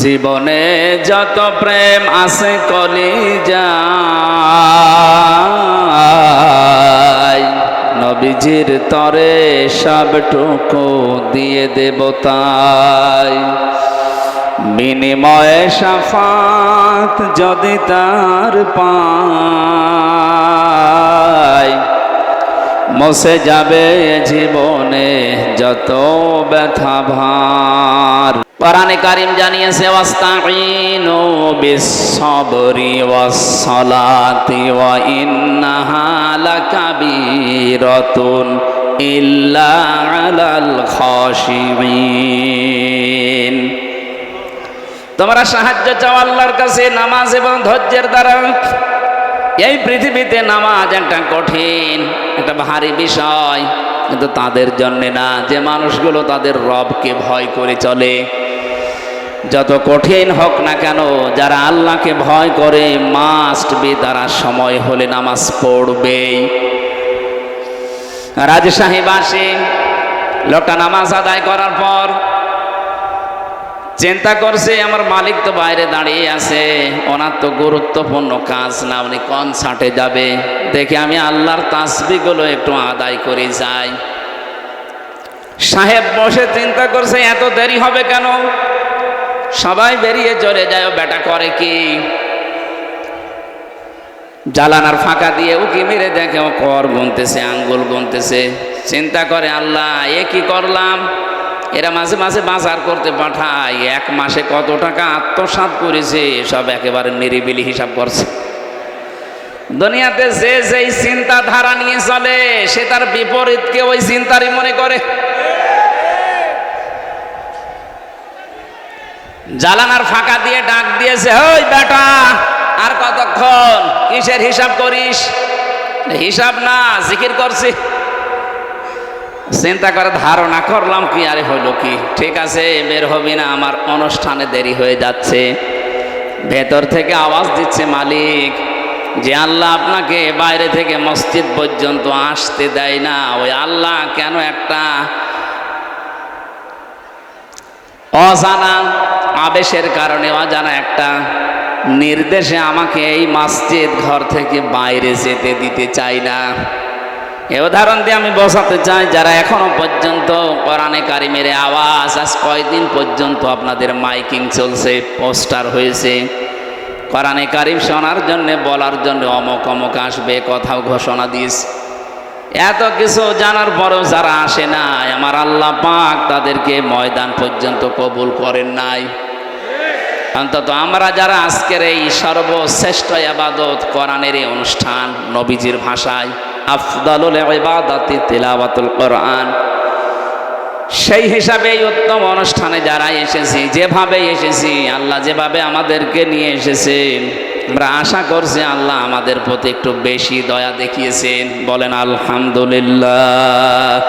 জীবনে যত প্রেম আছে কলিজায়, নবীজির তরে সবটুকু দিয়ে দেব তাই। বিনিময়ে শাফাত যদি তার পাই, মুছে যাবে জীবনে যত ব্যথা ভার। কোরআনে কারীম জানিয়েছে ওয়াস্তাঈনু বিস-সাবরি ওয়াস-সালাতি ওয়া ইন্নাহা লাকাবীরাতুন ইল্লা আলাল খাশিঈন। তোমরা সাহায্য চাও আল্লাহর কাছে নামাজ এবং ধৈর্যের দ্বারা। এই পৃথিবীতে নামাজ একটা কঠিন, একটা ভারী বিষয়, কিন্তু তাদের জন্য না যে মানুষগুলো তাদের রবকে ভয় করে চলে। যত কঠিন হোক না কেন, যারা আল্লাহকে ভয় করে মাস্ট বি তারা সময় হলে নামাজ পড়বেই। রাজশাহী বাসী লোকটা নামাজ আদায় করার পর চিন্তা করছে, আমার মালিক তো বাইরে দাঁড়িয়ে আছে, ওনার তো গুরুত্বপূর্ণ কাজ না, উনি কনসার্টে যাবে, দেখে আমি আল্লাহর তাসবিহগুলো একটু আদায় করে যাই। সাহেব বসে চিন্তা করছে এত দেরি হবে কেন, সবাই বেরিয়ে চলে যায়, ও বেটা করে কি? জালানার ফাঁকা দিয়ে উকি মেরে দেখে ও কর গুনতেছে, আঙ্গুল গুনতেছে। চিন্তা করে আল্লাহ এ কি করলাম, এরা মাঝে মাঝে বাজার করতে পাঠায়, এক মাসে কত টাকা আত্মসাৎ করেছে সব একেবারে নিরিবিলি হিসাব করছে। দুনিয়াতে যে যেই চিন্তাধারা নিয়ে চলে সে তার বিপরীতকে ওই চিন্তারই মনে করে। জালানার ফাঁকা দিয়ে ডাক দিয়েছে, ওই বেটা আর কতক্ষণ, কিসের হিসাব করিস? হিসাব না, জিকির করছি। চিন্তা করে ধারণা করলাম কি, আরে হলো কি, ঠিক আছে বের হবি না, আমার অনুষ্ঠানে দেরি হয়ে যাচ্ছে। ভেতর থেকে আওয়াজ দিচ্ছে মালিক, যে আল্লাহ আপনাকে বাইরে থেকে মসজিদ পর্যন্ত আসতে দেয় না, ওই আল্লাহ কেন একটা অজানা আবেশের কারণে, অজানা একটা নির্দেশে আমাকে এই মসজিদ ঘর থেকে বাইরে যেতে দিতে চাই না। এ উদাহরণ দিয়ে আমি বোঝাতে চাই, যারা এখনো পর্যন্ত কোরআনে কারিমের আওয়াজ, আজ কয়দিন পর্যন্ত আপনাদের মাইকিং চলছে, পোস্টার হয়েছে, কোরআনে কারিম শোনার জন্য, বলার জন্য অমুক অমুক আসবে, কথাও ঘোষণা দিয়েছে, এত কিছু জানার পরেও যারা আসে না, আমার আল্লাহ পাক তাদেরকে ময়দান পর্যন্ত কবুল করেন নাই। অন্তত আমরা যারা আজকের এই সর্বশ্রেষ্ঠ ইবাদত কোরআনের এই অনুষ্ঠান, নবীজির ভাষায় আফদালুল ইবাদাতি তিলাওয়াতুল কোরআন, সেই হিসাবে এই উত্তম অনুষ্ঠানে যারা এসেছি, যেভাবে এসেছি, আল্লাহ যেভাবে আমাদেরকে নিয়ে এসেছেন, আমরা আশা করছি আল্লাহ আমাদের প্রতি একটু বেশি দয়া দেখিয়েছেন। বলেন আলহামদুলিল্লাহ।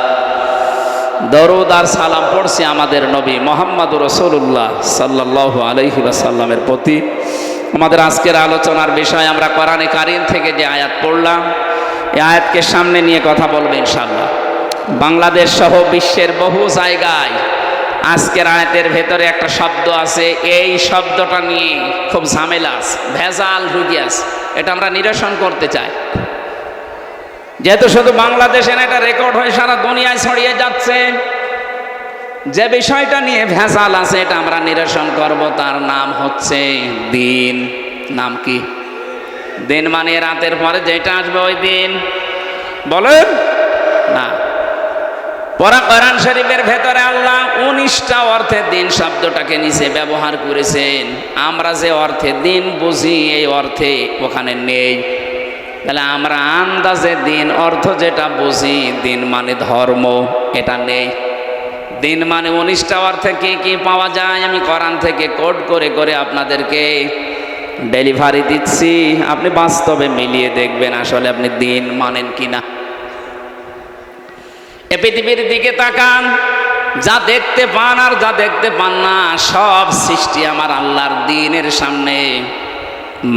দরুদ আর সালাম পড়ছি আমাদের নবী মুহাম্মদুর রাসূলুল্লাহ সাল্লাল্লাহু আলাইহি ওয়াসাল্লামের প্রতি। আমাদের আজকের আলোচনার বিষয়, আমরা কোরআনে কারীম থেকে যে আয়াত পড়লাম, এই আয়াতকে সামনে নিয়ে কথা বলবো ইনশাআল্লাহ। বাংলাদেশ সহ বিশ্বের বহু জায়গায় আজকের আয়াতের ভেতরে একটা শব্দ আছে, এই শব্দটা নিয়ে খুব ঝামেলা আছে, ভেজাল ঢুকে আছে, এটা আমরা নিরসন করতে চাই। যেহেতু শুধু বাংলাদেশে না, এটা রেকর্ড হয়ে সারা দুনিয়ায় ছড়িয়ে যাচ্ছে, যে বিষয়টা নিয়ে ভেজাল আছে এটা আমরা নিরসন করব। তার নাম হচ্ছে দিন। নাম কি? দিন মানে রাতের পরে যেটা আসবে ওই দিন, বলেন না। কোরআন শরীফের ভেতরে আল্লাহ 19টা অর্থে দিন শব্দটাকে নিচে ব্যবহার করেছেন। আমরা যে অর্থে দিন বুঝি এই অর্থে ওখানে নেই। তাহলে আমরা আন্দাজে দিন অর্থ যেটা বুঝি, দিন মানে ধর্ম, এটা নেই। দিন মানে 19টা অর্থে কি কি পাওয়া যায় আমি কোরআন থেকে কোড করে করে আপনাদেরকে ডেলিভারি দিচ্ছি, আপনি বাস্তবে মিলিয়ে দেখবেন আসলে আপনি দিন মানেন কিনা। এ পৃথিবীর দিকে তাকান, যা দেখতে পান আর যা দেখতে পান না, সব সৃষ্টি আমার আল্লাহর দিনের সামনে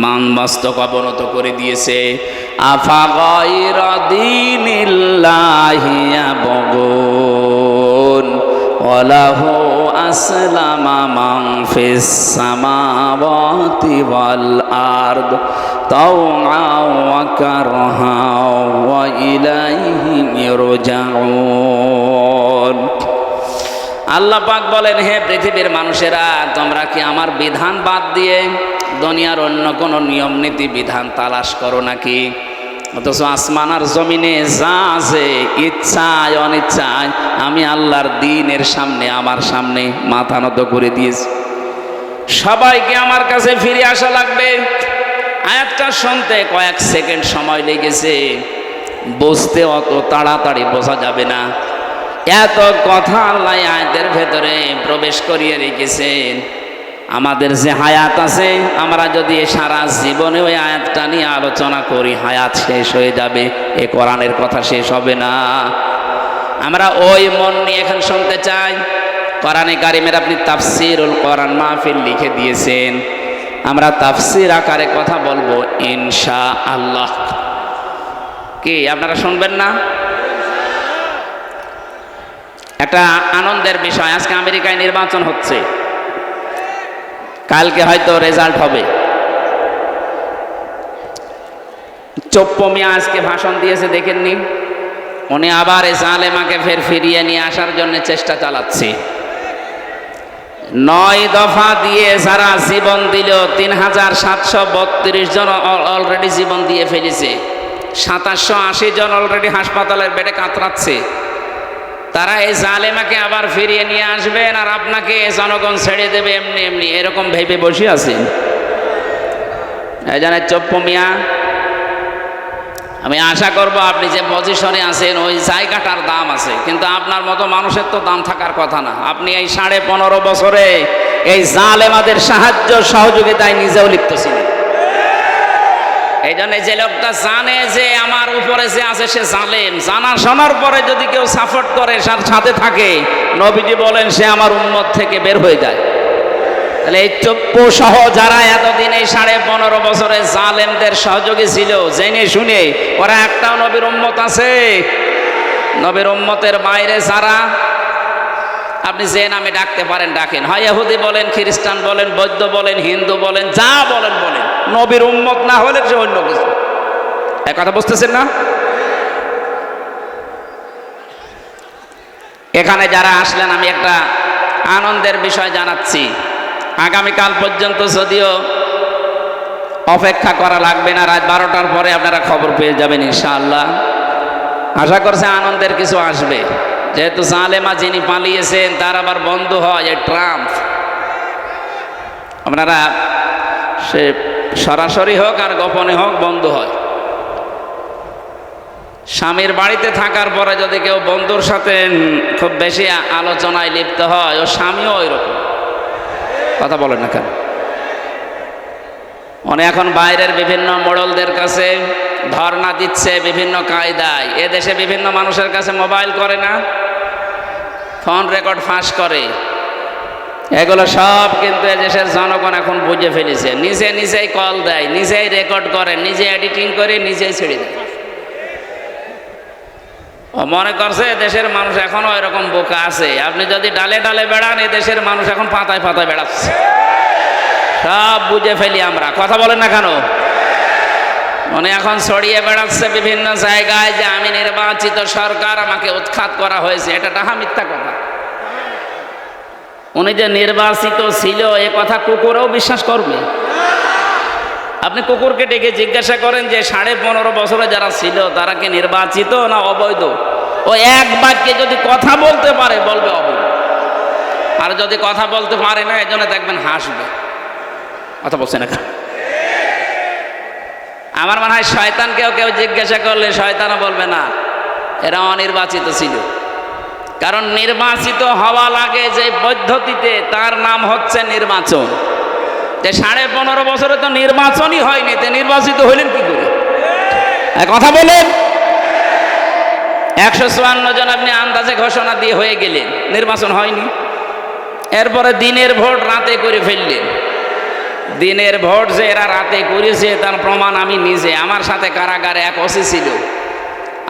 মান মস্তক অবনত করে দিয়েছে। আফা গায়রা দীনিল্লাহি ইয়াবগুন ওয়া লাহু আসলামা মান ফিস সামাওয়াতি ওয়াল আরদ তাওআন ওয়া কারহাও ওয়া ইলাইহি ইরজাউন। আল্লাহ পাক বলেন, হে পৃথিবীর মানুষেরা, তোমরা কি আমার বিধান বাদ দিয়ে দুনিয়ার অন্য কোনো নিয়ম নীতি বিধান তালাশ করো নাকি? অথচ আসমান আর জমিনে যা আছে, ইচ্ছায় অনিচ্ছায় আমি আল্লাহর দ্বীনের সামনে, আমার সামনে মাথা নত করে দিয়েছি। সবাইকে আমার কাছে ফিরে আসা লাগবে। আয়াতটা শুনতে কয়েক সেকেন্ড সময় লেগেছে, বুঝতে অত তাড়াতাড়ি বোঝা যাবে না। এত কথা আল্লাহ আয়াতের ভেতরে প্রবেশ করিয়ে রেখেছেন। আমাদের যে হায়াত আছে, আমরা যদি সারা জীবনে ওই আয়াতটা নিয়ে আলোচনা করি, হায়াত শেষ হয়ে যাবে, এ কোরআনের কথা শেষ হবে না। আমরা ওই মন নিয়ে এখন শুনতে চাই। কোরআনে কারিমের আপনি তাফসিরুল কোরআন মাহফিল লিখে দিয়েছেন, আমরা তাফসির আকারে কথা বলবো ইনশাআল্লাহ। কি আপনারা শুনবেন না? একটা আনন্দের বিষয়, আজকে আমেরিকায় নির্বাচন হচ্ছে, কালকে হয়তো রেজাল্ট হবে। চপ্পু মিয়া আজকে ভাষণ দিয়েছে, দেখেননি? উনি আবার এই জালেমাকে ফের ফিরিয়ে নিয়ে আসার জন্য চেষ্টা চালাচ্ছে। 9 দফা দিয়ে যারা জীবন দিল, 3732 জন অলরেডি জীবন দিয়ে ফেলেছে, 2780 জন অলরেডি হাসপাতালের বেডে কাতরাচ্ছে। তারা এই জালেমাকে আবার ফিরিয়ে নিয়ে আসবেন আর আপনাকে জনগণ ছেড়ে দেবে এমনি এমনি, এরকম ভেবে বসে আছেন। এই জন্য চপ্পু মিয়া, আমি আশা করব আপনি যে পজিশনে আছেন ওই জায়গাটার দাম আছে, কিন্তু আপনার মতো মানুষের তো দাম থাকার কথা না। আপনি এই 15.5 বছরে এই জালেমাদের সাহায্য সহযোগিতায় নিজেও লিপ্ত ছিলেন। এই জন্য যে লোকটা জানে যে আমার উপরে যে আছে সে জালেম, জানা শোনার পরে যদি কেউ সাপোর্ট করে, সাথে থাকে, নবীজি বলেন সে আমার উম্মত থেকে বের হয়ে যায়। তাহলে এই চপ্পু সহ যারা এতদিন এই 15.5 বছরে জালেমদের সহযোগী ছিল, জেনে শুনে, ওরা একটাও নবীর উম্মত আছে? নবীর উম্মতের বাইরে যারা, আপনি যে নামে ডাকতে পারেন ডাকেন, হয় ইহুদি বলেন, খ্রিস্টান বলেন, বৌদ্ধ বলেন, হিন্দু বলেন, যা বলেন বলেন, নবীর উম্মত না হলে সে অন্য কিছু। এই কথা বুঝতেছেন না? এখানে যারা আসলেন, আমি একটা আনন্দের বিষয় জানাচ্ছি। আগামীকাল পর্যন্ত যদিও অপেক্ষা করা লাগবে না, রাত 12টার পরে আপনারা খবর পেয়ে যাবেন ইনশাআল্লাহ। আশা করছে আনন্দের কিছু আসবে, যেহেতু জালেমা যিনি পালিয়েছেন তার আবার বন্ধু হয় এই ট্রাম্প। আপনারা সে সরাসরি হোক আর গোপনে হোক বন্ধু হয়। স্বামীর বাড়িতে থাকার পরে যদি কেউ বন্ধুর সাথে খুব বেশি আলোচনায় লিপ্ত হয়, ও স্বামীও ওই রকম। কথা বলেন না কেন? উনি এখন বাইরের বিভিন্ন মোড়লদের কাছে ধর্ণা দিচ্ছে বিভিন্ন কায়দায়। এদেশে বিভিন্ন মানুষের কাছে মোবাইল করে না, ফোন রেকর্ড ফাঁস করে, এগুলো সব কিন্তু এদেশের জনগণ এখন বুঝে ফেলেছে। নিজে নিজেই কল দেয়, নিজেই রেকর্ড করে, নিজে এডিটিং করে, নিজেই ছেড়ে দেয়। ও মনে করছে দেশের মানুষ এখনো এরকম বোকা আছে। আপনি যদি ডালে ডালে বেড়ান, এদেশের মানুষ এখন পাতায় পাতায় বেড়াচ্ছে। সব বুঝে ফেলি আমরা। কথা বলেন না কেন? উনি এখন ছড়িয়ে বেড়াচ্ছে বিভিন্ন জায়গায় যে আমি নির্বাচিত সরকার, আমাকে উৎখাত করা হয়েছে। এটা ডাহা মিথ্যা কথা। উনি যে নির্বাচিত ছিল এ কথা কুকুরও বিশ্বাস করবে? আপনি কুকুরকে ডেকে জিজ্ঞাসা করেন যে 15.5 বছরে যারা ছিল তারা কি নির্বাচিত না অবৈধ? ও এক বাক্যে যদি কথা বলতে পারে বলবে অবৈধ, আর যদি কথা বলতে পারে না, এই জন্য দেখবেন হাসবে। কথা বলছে না? আমার মনে হয় শয়তানকেও কেউ জিজ্ঞাসা করলে শয়তানও বলবে না, এরা অনির্বাচিত ছিল। কারণ নির্বাচিত হওয়া লাগে যে পদ্ধতিতে, তার নাম হচ্ছে নির্বাচন। যে 15.5 বছরে তো নির্বাচনই হয়নি, তে নির্বাচিত হইলেন কি করে? কথা বলেন। 154 জন আপনি আন্দাজে ঘোষণা দিয়ে হয়ে গেলেন, নির্বাচন হয়নি। এরপরে দিনের ভোট রাতে করে ফেললেন। দিনের ভোট যে এরা রাতে করেছে তার প্রমাণ আমি নিজে, আমার সাথে কারাগারে এক ওসি ছিল,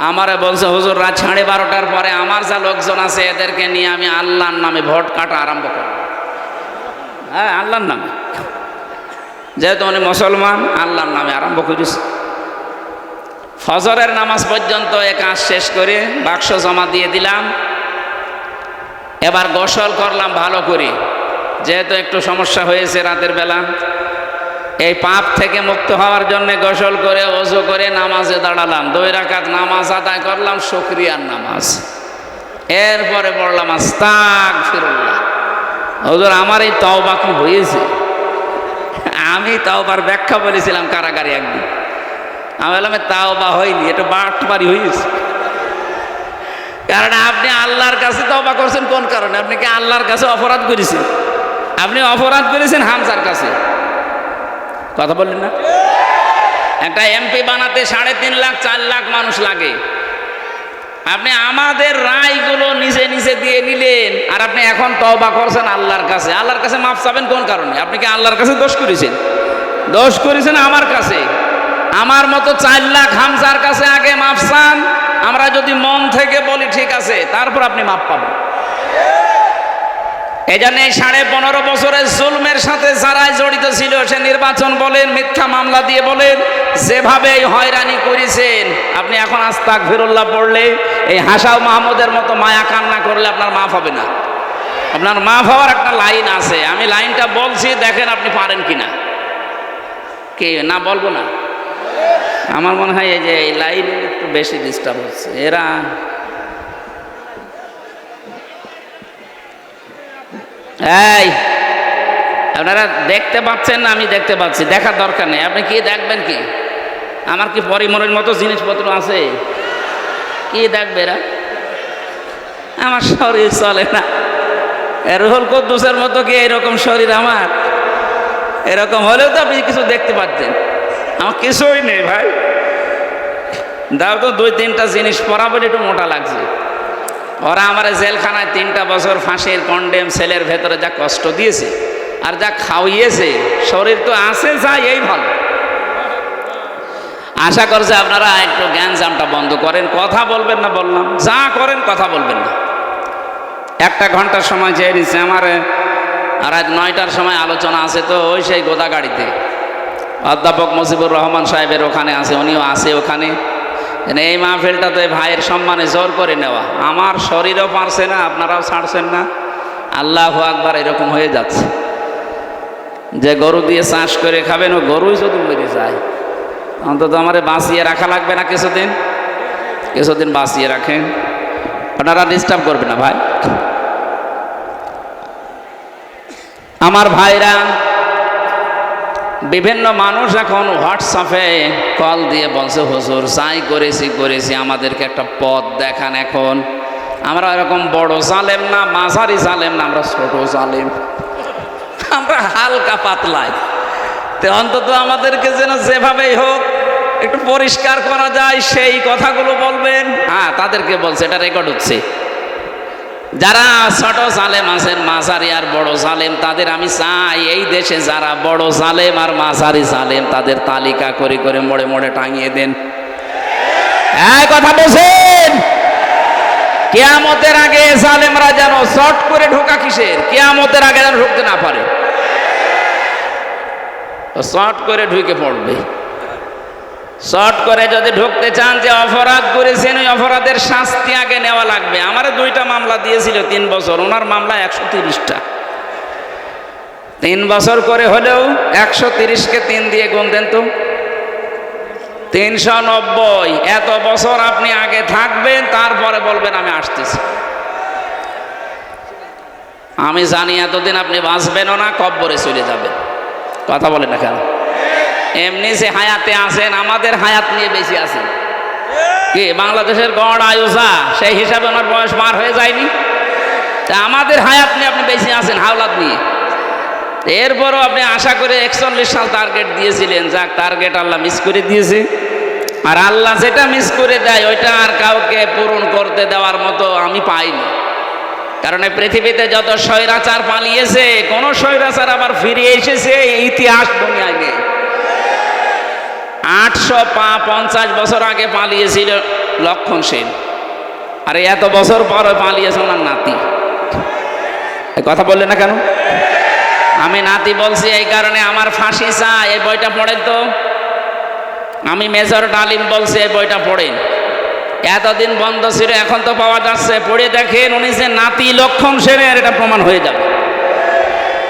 আমারে বলছে হুজুর রাত 12:30টার পরে আমার যা লোকজন আছে এদেরকে নিয়ে আমি আল্লাহর নামে ভোট কাটা আরম্ভ করব। হ্যাঁ, আল্লাহর নামে, যেহেতু উনি মুসলমান, আল্লাহর নামে আরম্ভ করেছে। ফজরের নামাজ পর্যন্ত এ কাজ শেষ করে বাক্স জমা দিয়ে দিলাম। এবার গোসল করলাম ভালো করে, যেহেতু একটু সমস্যা হয়েছে রাতের বেলা। এই পাপ থেকে মুক্ত হওয়ার জন্য গোসল করে ওযু করে নামাজে দাঁড়ালাম। 2 রাকাত নামাজ আদায় করলাম, শুকরিয়ার নামাজ। এরপরে পড়লাম আস্তাগফিরুল্লাহ। হুজুর আমার এই তওবা কি হয়েছে? আমি তওবার ব্যাখ্যা বলেছিলাম কারাগারে একদিন। আমি বললাম তওবা হয়নি, এটা বাটপারি হয়েছে। কারণ আপনি আল্লাহর কাছে তওবা করছেন কোন কারণে? আপনি কি আল্লাহর কাছে অপরাধ করেছেন? আপনি অপরাধ করেছেন হামজার কাছে। কথা বললেন না? একটা এমপি বানাতে 3.5 লাখ 4 লাখ মানুষ লাগে। আপনি আমাদের রায়গুলো নিজে নিজে দিয়ে নিলেন, আর আপনি এখন তওবা করছেন আল্লাহর কাছে। আল্লাহর কাছে মাফ চাবেন কোন কারণে? আপনি কি আল্লাহর কাছে দোষ করেছেন? দোষ করেছেন আমার কাছে। আমার মতো 4 লাখ হামজার কাছে আগে মাফ চান। আমরা যদি মন থেকে বলি ঠিক আছে, তারপর আপনি মাফ পাবেন। এই জন্য 15.5 বছরের জুলমের সাথে যারা জড়িত ছিল, সে নির্বাচন বলেন, মিথ্যা মামলা দিয়ে বলেন, যেভাবে হয়রানি করেছেন, আপনি এখন আস্তাগফিরুল্লাহ পড়লে, এই হাসাও মাহমুদের মতো মায়া কান্না করলে আপনার মাফ হবে না। আপনার মাফ হওয়ার একটা লাইন আছে, আমি লাইনটা বলছি, দেখেন আপনি পারেন কিনা। কে না বলবো না? আমার মনে হয় এই যে এই লাইন একটু বেশি ডিস্টার্ব হচ্ছে। এরা এই আপনারা দেখতে পাচ্ছেন না? আমি দেখতে পাচ্ছি, দেখার দরকার নেই। আপনি কি দেখবেন? কি আমার কি পরিমরের মতো জিনিসপত্র আছে? কি দেখবে এরা? আমার শরীর চলে না। রুহুল কুদ্দুসের মতো কি এরকম শরীর আমার? এরকম হলেও তো আপনি কিছু দেখতে পাচ্ছেন। আমার কিছুই নেই ভাই। দাও তো 2-3টা জিনিস পরাবো, একটু মোটা লাগছে। ওরা আমার জেলখানায় 3টা বছর ফাঁসির কন্ডেম সেলের ভেতরে যা কষ্ট দিয়েছে আর যা খাওয়িয়েছে, শরীর তো আছে যা, এই ভালো। আশা করছে আপনারা একটু জ্ঞানজামটা বন্ধ করেন, কথা বলবেন না। বললাম যা করেন কথা বলবেন না। 1 ঘন্টার সময় চেয়ে নিচ্ছে আমার। রাত 9টার সময় আলোচনা আছে, তো ওই সেই গোদাগাড়িতে অধ্যাপক মুজিবুর রহমান সাহেবের ওখানে আছে, উনিও আছে ওখানে। এই মাহফিলটা তো ভাইয়ের সম্মানে জোর করে নেওয়া। আমার শরীরও পারছে না, আপনারাও ছাড়ছেন না। আল্লাহু আকবার, এরকম হয়ে যাচ্ছে যে গরু দিয়ে চাষ করে খাবেন, ও গরুই যদি মরে যায়, অন্তত আমারে বাঁচিয়ে রাখা লাগবে না। কিছুদিন বাঁচিয়ে রাখেন, আপনারা ডিস্টার্ব করবেন না ভাই। আমার ভাইরা, বিভিন্ন মানুষ এখন হোয়াটসঅ্যাপে কল দিয়ে বলছে হুজুর যাই করেছি, আমাদেরকে একটা পথ দেখান। এখন আমরা এরকম বড় জালেম না, মাঝারি জালেম না, আমরা ছোট জালেম, আমরা হালকা পাতলায়। তো অন্তত আমাদেরকে যেন যেভাবেই হোক একটু পরিষ্কার করা যায়, সেই কথাগুলো বলবেন। হ্যাঁ, তাদেরকে বলছে, এটা রেকর্ড হচ্ছে। যারা ছোট জালেম আছেন, মাঝারি আর বড় জালেম, তাদের আমি চাই এই দেশে যারা বড় জালেম আর মাঝারি জালেম, তাদের তালিকা করে করে মোড়ে মোড়ে টাঙিয়ে দেন। এই কথা বলছেন? কিয়ামতের আগে জালেমরা যেন শর্ট করে ঢোকা, কিসের কিয়ামতের আগে যেন ঢুকতে না পারে, শর্ট করে ঢুকে পড়বে। শর্ট করে যদি ঢুকতে চান, যে অপরাধ করেছেন ওই অপরাধের শাস্তি আগে নেওয়া লাগবে। আমার 2টা মামলা দিয়েছিল 3 বছর, ওনার মামলা 130টা। 3 বছর করে হলেও 130কে 3 দিয়ে গুণ দেন তো 390। এত বছর আপনি আগে থাকবেন, তারপরে বলবেন আমি আসতেছি। আমি জানি এতদিন আপনি বাঁচবেনও না, কব্বরে চলে যাবেন। কথা বলেন না কেন? এমনি যে হায়াতে আছেন, আমাদের হায়াত নিয়ে বেশি আছেন। কি বাংলাদেশের গড় আয়ুষা, সেই হিসাবে আমার বয়স পার হয়ে যায়নি? তা আমাদের হায়াত নিয়ে আপনি বেশি আছেন, হাওলাত নিয়ে। এরপরও আপনি আশা করে 41 সাল টার্গেট দিয়েছিলেন, যাক টার্গেট আল্লাহ মিস করে দিয়েছে। আর আল্লাহ যেটা মিস করে দেয়, ওইটা আর কাউকে পূরণ করতে দেওয়ার মতো আমি পাইনি। কারণ এই পৃথিবীতে যত স্বৈরাচার পালিয়েছে, কোন স্বৈরাচার আবার ফিরে এসেছে ইতিহাস দুনিয়ায় নেই। 850 বছর আগে পালিয়েছিল লক্ষণ সেন, আর এত বছর পর পালিয়েছে ওনার নাতি। এই কথা বললেন না কেন? আমি নাতি বলছি এই কারণে, আমার ফাঁসি চাই। এই বইটা পড়েন তো। আমি মেজর ডালিম বলছি এই বইটা পড়েন। এতদিন বন্ধ ছিল, এখন তো পাওয়া যাচ্ছে, পড়ে দেখেন উনি যে নাতি লক্ষণ সেনের, এটা প্রমাণ হয়ে যাবে।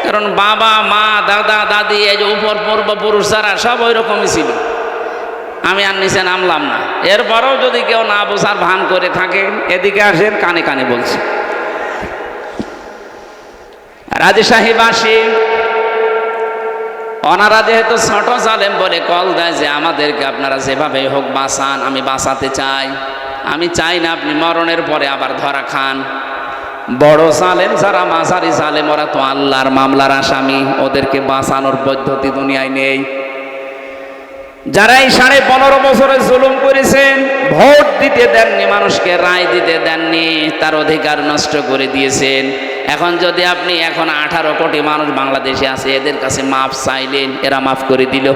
কারণ বাবা মা দাদা দাদি এই যে উপর পূর্বপুরুষ যারা সব ওই রকমই ছিল। আমি আর নিচে নামলাম না। এরপরেও যদি কেউ না বোঝার ভান করে থাকেন, এদিকে আসেন, কানে কানে বলছি। রাজশাহীবাসী ওনারা যেহেতু ছোট জালেম বলে কল দেয় যে আমাদেরকে আপনারা যেভাবে হোক বাঁচান, আমি বাঁচাতে চাই। আমি চাই না আপনি মরণের পরে আবার ধরা খান। বড় জালেম যারা মাঝারি জালেম, ওরা তো আল্লাহর মামলার আসামি, ওদেরকে বাঁচানোর পদ্ধতি দুনিয়ায় নেই। যারা এই 15.5 বছরে জুলুম করেছেন, ভোট দিতে দেননি, মানুষকে রায় দিতে দেননি, তার অধিকার নষ্ট করে দিয়েছেন। এখন যদি আপনি 18 কোটি মানুষ বাংলাদেশে আছে, এদের কাছে মাফ চাইলেন, এরা মাফ করে দিল।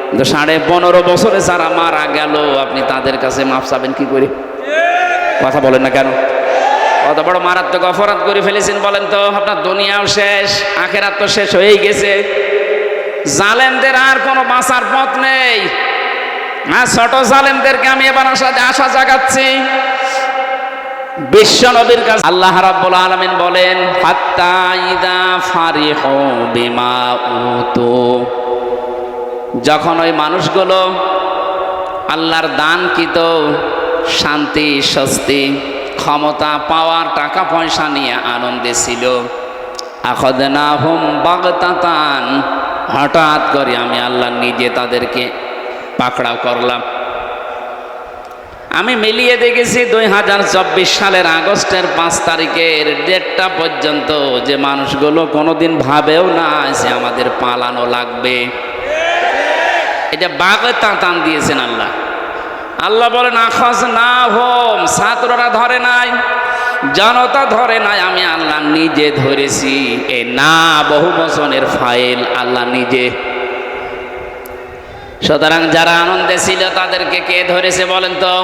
কিন্তু 15.5 বছরে যারা মারা গেল, আপনি তাদের কাছে মাফ চাবেন কি করে? কথা বলেন না কেন? কত বড় মারাত্মক অপরাধ করে ফেলেছেন বলেন তো। আপনার দুনিয়াও শেষ, আখেরাত তো শেষ হয়েই গেছে। জালেমদের আর কোনো বাঁচার পথ নেই। ছোট জালেমদেরকে আমি এবার আশা জাগাচ্ছি। বিশ্ব নবীর কাছে আল্লাহ রাব্বুল আলামিন বলেন, হাত্তা ইদা ফারিহু বিমা উতু, যখন ওই মানুষগুলো আল্লাহর দানকৃত শান্তি, স্বস্তি, ক্ষমতা, পাওয়ার, টাকা পয়সা নিয়ে আনন্দে ছিল, আখাযনাহুম বাগতাতান, হঠাৎ করে আমি আল্লাহ নিজে তাদেরকে পাকড়াও করলাম। আমি মিলিয়ে দেখেছি 2024 সালের আগস্টের 5 তারিখের ডেটটা পর্যন্ত যে মানুষগুলো কোনোদিন ভাবেও না যে আমাদের পালানো লাগবে, এটা বাগতাতান দিয়েছেন আল্লাহ। আল্লাহ বলেন আখাযনাহুম, ছাত্ররা ধরে নাই, জনতা ধরে নাই, আমি আল্লাহ নিজে ধরেছি। এ না বহু বচনের ফাইল, আল্লাহ নিজে। সুতরাং যারা আনন্দে ছিল তাদেরকে কে ধরেছে বলেন তো?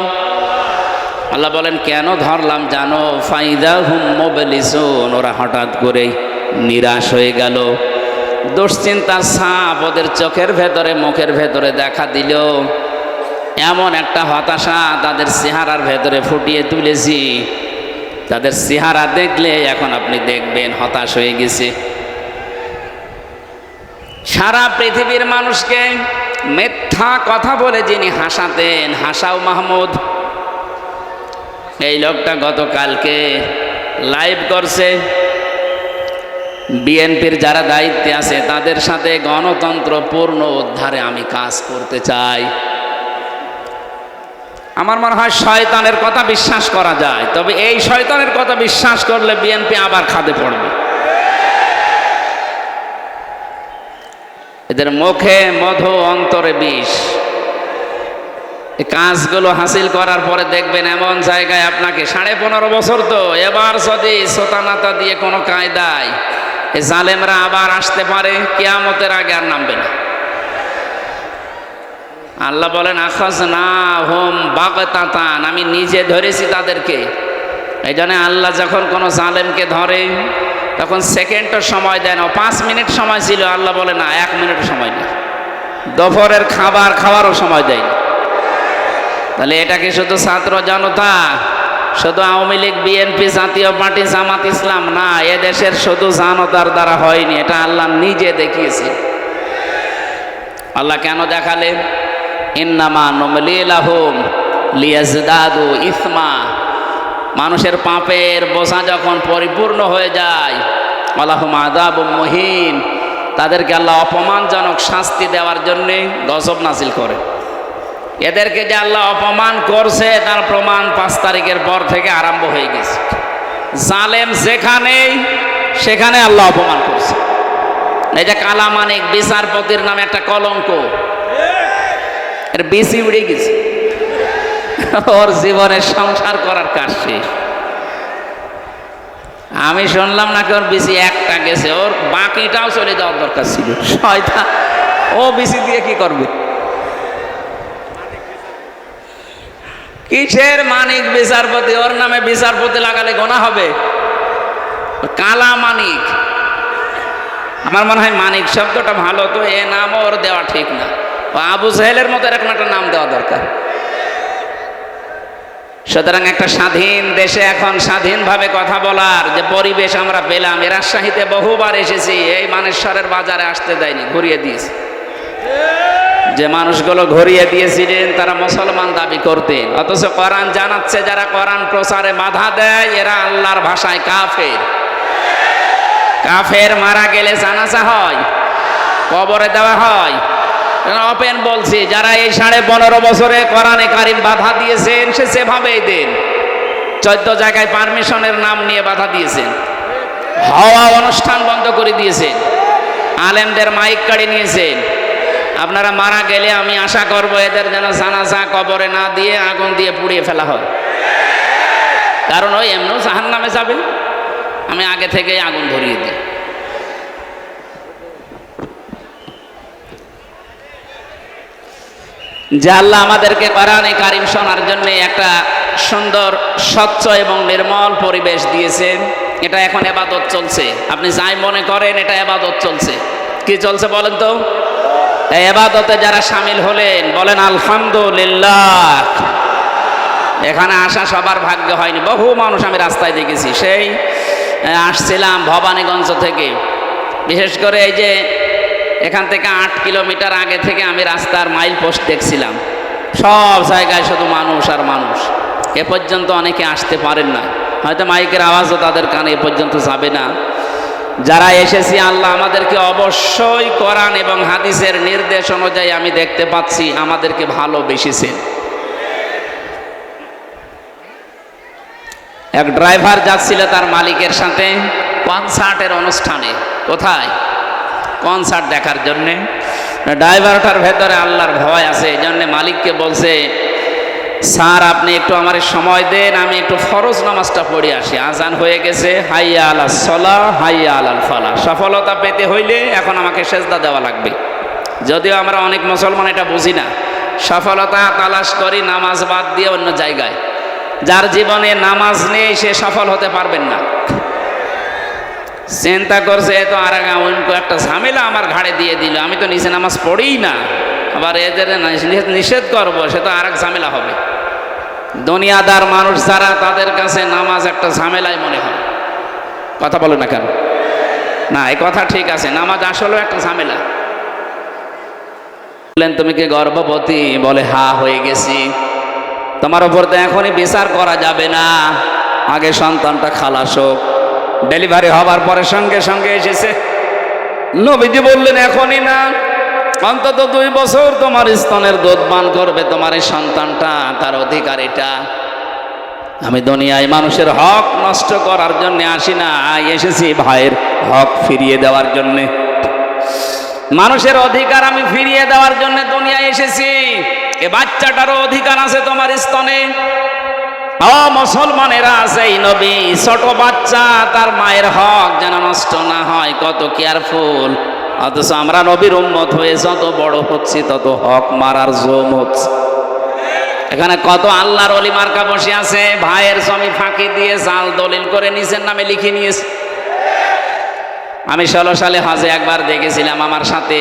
আল্লাহ বলেন কেন ধরলাম জানো? ফাইদাহুম মুবলিসুন, ওরা হঠাৎ করে নিরাশ হয়ে গেল। দুশ্চিন্তার ছাপ ওদের চোখের ভেতরে, মুখের ভেতরে দেখা দিল। এমন একটা হতাশা তাদের চেহারার ভেতরে ফুটিয়ে তুলেছি, তাদের চেহারা দেখলে এখন আপনি দেখবেন হতাশ হয়ে গেছে। সারা পৃথিবীর মানুষকে মিথ্যা কথা বলে যিনি হাসাতেন, হাসাও মাহমুদ, এই লোকটা গতকালকে লাইভ করছে। বিএনপির যারা দায়িত্বে আছে তাদের সাথে গণতন্ত্র পূর্ণ উদ্ধারে আমি কাজ করতে চাই। আমার মনে হয় শয়তানের কথা বিশ্বাস করা যায়, তবে এই শয়তানের কথা বিশ্বাস করলে বিএনপি আবার খাদে পড়বে। এদের মুখে মধু, অন্তরে বিষ। এই কাজগুলো হাসিল করার পরে দেখবেন এমন জায়গায় আপনাকে 15.5 বছর তো, এবার যদি সোতানাতা দিয়ে কোনো কায়দায় এই জালেমরা আবার আসতে পারে, কিয়ামতের আগে আর নামবে না। আল্লাহ বলেন আখাযনাহুম বাগতাতান, আমি নিজে ধরেছি তাদেরকে। এই জন্য আল্লাহ যখন কোনো জালেমকে ধরে তখন সেকেন্ডও সময় দেয় না। 5 মিনিট সময় ছিল, আল্লাহ বলে না 1 মিনিট সময় নেই। দুপুরের খাবার খাওয়ারও সময় দেয়নি। তাহলে এটা কি শুধু ছাত্র জনতা, শুধু আওয়ামী লীগ, বিএনপি, জাতীয় পার্টি, জামাত ইসলাম না, এদেশের শুধু জনতার দ্বারা হয়নি, এটা আল্লাহ নিজে দেখিয়েছে। আল্লাহ কেন দেখালেন? ইন্নামা নুমলি লাহুম লিয়াজদাদু ইসমা, মানুষের পাপের বোঝা যখন পরিপূর্ণ হয়ে যায়, আলাহুম আযাবুম মুহিন, তাদেরকে আল্লাহ অপমানজনক শাস্তি দেওয়ার জন্যে গজব নাজিল করে। এদেরকে যে আল্লাহ অপমান করছে তার প্রমাণ 5 তারিখের পর থেকে আরম্ভ হয়ে গেছে। জালেম যেখানেই সেখানে আল্লাহ অপমান করছে। এই যে কালামানিক বিচারপতির নামে একটা কলঙ্ক, এর বেশি উড়ে গেছে, ওর জীবনের সংসার করার কাজ শেষ। আমি শুনলাম নাকি ওর বেশি একটা গেছে, ওর বাকিটাও চলে যাওয়ার দরকার ছিল। শয়তান, ও বেশি দিয়ে কি করবে? কিসের মানিক বিচারপতি? ওর নামে বিচারপতি লাগালে গোনা হবে? কালা মানিক। আমার মনে হয় মানিক শব্দটা ভালো, তো এ নাম ওর দেওয়া ঠিক না। ও আবু জাহেলের মতো এরকম একটা নাম দেওয়া দরকার। সুতরাং একটা স্বাধীন দেশে এখন স্বাধীনভাবে কথা বলার যে পরিবেশ আমরা পেলাম, এ রাজশাহীতে বহুবার এসেছি, এই মানেশ্বরের বাজারে আসতে দেয়নি, ঘুরিয়ে দিয়েছে। যে মানুষগুলো ঘুরিয়ে দিয়েছিলেন তারা মুসলমান দাবি করতেন, অথচ কোরআন জানাচ্ছে যারা কোরআন প্রচারে বাধা দেয় এরা আল্লাহর ভাষায় কাফের। কাফের মারা গেলে জানাজা হয়, কবরে দেওয়া হয়। ওপেন বলছি, যারা এই 15.5 বছরে কোরআনে কারিম বাধা দিয়েছেন সে সেভাবেই দেন। 14 জায়গায় পারমিশনের নাম নিয়ে বাধা দিয়েছেন, হাওয়া অনুষ্ঠান বন্ধ করে দিয়েছেন, আলেমদের মাইক কাড়ি নিয়েছেন। আপনারা মারা গেলে আমি আশা করব এদের যেন জানাজা কবরে না দিয়ে আগুন দিয়ে পুড়িয়ে ফেলা হয়, কারণ ওই এমনও জাহান্নামে যাবে। আমি আগে থেকেই আগুন ধরিয়ে দিই। যে আল্লাহ আমাদেরকে কোরআনে কারিম শোনার জন্য একটা সুন্দর স্বচ্ছ এবং নির্মল পরিবেশ দিয়েছেন, এটা এখন ইবাদত চলছে। আপনি যাই মনে করেন এটা ইবাদত চলছে। কি চলছে বলেন তো? এই ইবাদতে যারা শামিল হলেন বলেন আলহামদুলিল্লাহ। এখানে আসা সবার ভাগ্য হয়নি, বহু মানুষ আমি রাস্তায় দেখেছি। সেই আসছিলাম ভবানীগঞ্জ থেকে, বিশেষ করে এই যে এখান থেকে 8 কিলোমিটার আগে থেকে আমি রাস্তার মাইল পোস্ট দেখছিলাম, সব জায়গায় শুধু মানুষ আর মানুষ। এ পর্যন্ত অনেকে আসতে পারেন না, হয়তো মাইকের আওয়াজও তাদের কানে এ পর্যন্ত যাবে না। যারা এসেছি আল্লাহ আমাদেরকে অবশ্যই কোরআন এবং হাদিসের নির্দেশ অনুযায়ী আমি দেখতে পাচ্ছি আমাদেরকে ভালোবেসেছেন। এক ড্রাইভার যাচ্ছিল তার মালিকের সাথে কনসার্টের অনুষ্ঠানে। কোথায়? কনসার্ট দেখার জন্যে। ড্রাইভারটার ভেতরে আল্লাহর ভয় আছে, এই জন্যে মালিককে বলছে, স্যার আপনি একটু আমার সময় দেন, আমি একটু ফরজ নামাজটা পড়ে আসি, আজান হয়ে গেছে, হাইয়া আলাস সালাহ হাইয়া আলাল ফালাহ। সফলতা পেতে হইলে এখন আমাকে সেজদা দেওয়া লাগবে। যদিও আমরা অনেক মুসলমান এটা বুঝি না, সফলতা তালাশ করি নামাজ বাদ দিয়ে অন্য জায়গায়। যার জীবনে নামাজ নেই সে সফল হতে পারবেন না। চিন্তা করছে এ তো আর একটা ঝামেলা আমার ঘাড়ে দিয়ে দিল, আমি তো নিচে নামাজ পড়িই না, আবার এদের নিষেধ করবো, সে তো আর এক ঝামেলা হবে। দুনিয়াদার মানুষ যারা, তাদের কাছে নামাজ একটা ঝামেলাই মনে হয়। কথা বলে না কেন? না, এই কথা ঠিক আছে, নামাজ আসলেও একটা ঝামেলা। বললেন তুমি কি গর্ভবতী? বলে হা হয়ে গেছি। তোমার উপর তো এখনই বিচার করা যাবে না, আগে সন্তানটা খালাস হোক। ডেলিভারি হবার পরে সঙ্গে সঙ্গে এসেছে। নবীজি বললেন এখনই না, অন্তত 2 বছর তোমার স্তনের দুধ পান করবে তোমার এই সন্তানটা, তার অধিকার এটা। আমি দুনিয়ায় মানুষের হক নষ্ট করার জন্য আসি না, এসেছি ভাইয়ের হক ফিরিয়ে দেওয়ার জন্যে। মানুষের অধিকার আমি ফিরিয়ে দেওয়ার জন্য দুনিয়ায় এসেছি। এ বাচ্চাটারও অধিকার আছে তোমার স্তনে। মুসলমানেরা আছে, এই নবী ছোট বাচ্চা, তার মায়ের হক যেন নষ্ট না হয়, কত কেয়ারফুল। অথচ আমরা নবীর উম্মত হয়ে যত বড় হচ্ছি তত হক মারার জম হচ্ছে। এখানে কত আল্লাহর ওলি মার্কা বসে আছে, ভাইয়ের জমি ফাঁকি দিয়ে জাল দলিল করে নিজের নামে লিখে নিয়েছে। আমি 16 সালে হজে একবার দেখেছিলাম, আমার সাথে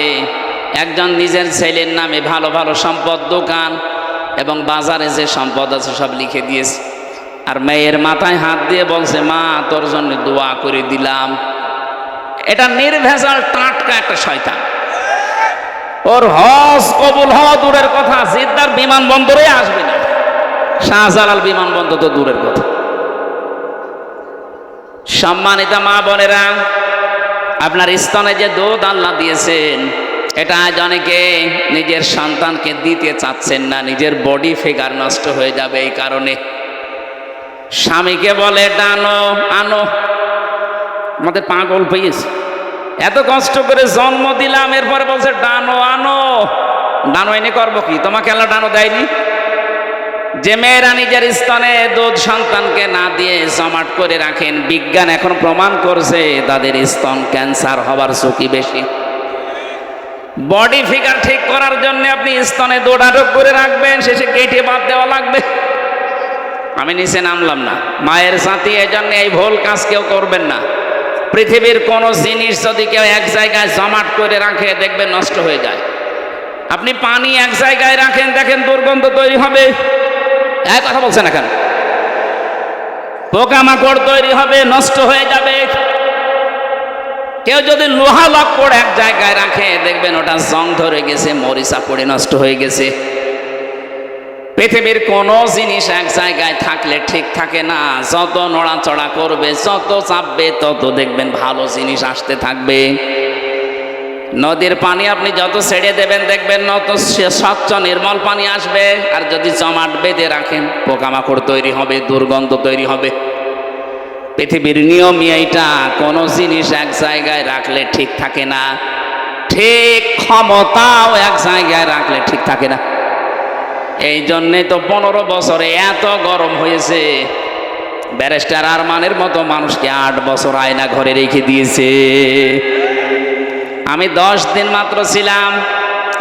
একজন নিজের ছেলের নামে ভালো ভালো সম্পদ, দোকান এবং বাজারে যে সম্পদ আছে সব লিখে দিয়েছে, আর মেয়ের মাথায় হাত দিয়ে বলছে, মা তোর জন্য দোয়া করে দিলাম। এটা নির্ভেজাল টাটকা একটা শয়তান। ওর হজ কবুল হওয়া দূরের কথা, জিদ্দার বিমানবন্দরে আসবে না, শাহজালাল বিমানবন্দর তো দূরের কথা। সম্মানিতা মা বোনেরা, আপনার স্তনে যে দুধ আল্লাহ দিয়েছেন, এটা আজ অনেকে নিজের সন্তানকে দিতে চাচ্ছেন না, নিজের বডি ফিগার নষ্ট হয়ে যাবে এই কারণে। স্বামীকে বলে ডানো আনো, আমাদের পাগল পেয়েছে, এত কষ্ট করে জন্ম দিলাম, এরপরে বলছে ডানো আনো। ডানো এনে করবো কি? তোমাকে আল্লাহ ডানো দেয়নি? যে মেয়েরা নিজের স্তনে দুধ সন্তানকে না দিয়ে জমাট করে রাখেন, বিজ্ঞান এখন প্রমাণ করছে তাদের স্তন ক্যান্সার হবার ঝুঁকি বেশি। বডি ফিগার ঠিক করার জন্য আপনি স্তনে দুধ আটক করে রাখবেন, শেষে কেটে বাদ দেওয়া লাগবে। আমি নিচে নামলাম না। মায়ের সাথে এই জন্য এই ভুল কাজ কেউ করবেন না। পৃথিবীর কোনো জিনিস যদি কেউ এক জায়গায় জমাট করে রাখে দেখবেন নষ্ট হয়ে যায়। আপনি পানি এক জায়গায় রাখেন, দেখেন দুর্গন্ধ তৈরি হবে। এক কথা বলছেন না কেন? পোকামাকড় তৈরি হবে, নষ্ট হয়ে যাবে। কেউ যদি লোহা লক্কড় এক জায়গায় রাখে দেখবেন ওটা জং ধরে গেছে, মরিচা পড়ে নষ্ট হয়ে গেছে। পৃথিবীর কোনো জিনিস এক জায়গায় থাকলে ঠিক থাকে না। যত নড়াচড়া করবে, যত চাপবে, তত দেখবেন ভালো জিনিস আসতে থাকবে। নদীর পানি আপনি যত ছেড়ে দেবেন দেখবেন নত স্বচ্ছ নির্মল পানি আসবে। আর যদি জমাট বেঁধে রাখেন পোকামাকড় তৈরি হবে, দুর্গন্ধ তৈরি হবে। পৃথিবীর নিয়মই এইটা, কোনো জিনিস এক জায়গায় রাখলে ঠিক থাকে না। ঠিক ক্ষমতাও এক জায়গায় রাখলে ঠিক থাকে না। এই জন্যে তো 15 বছরে এত গরম হয়েছে। ব্যারিস্টার আরমানের মতো মানুষকে 8 বছর আয়না ঘরে রেখে দিয়েছে। আমি 10 দিন মাত্র ছিলাম,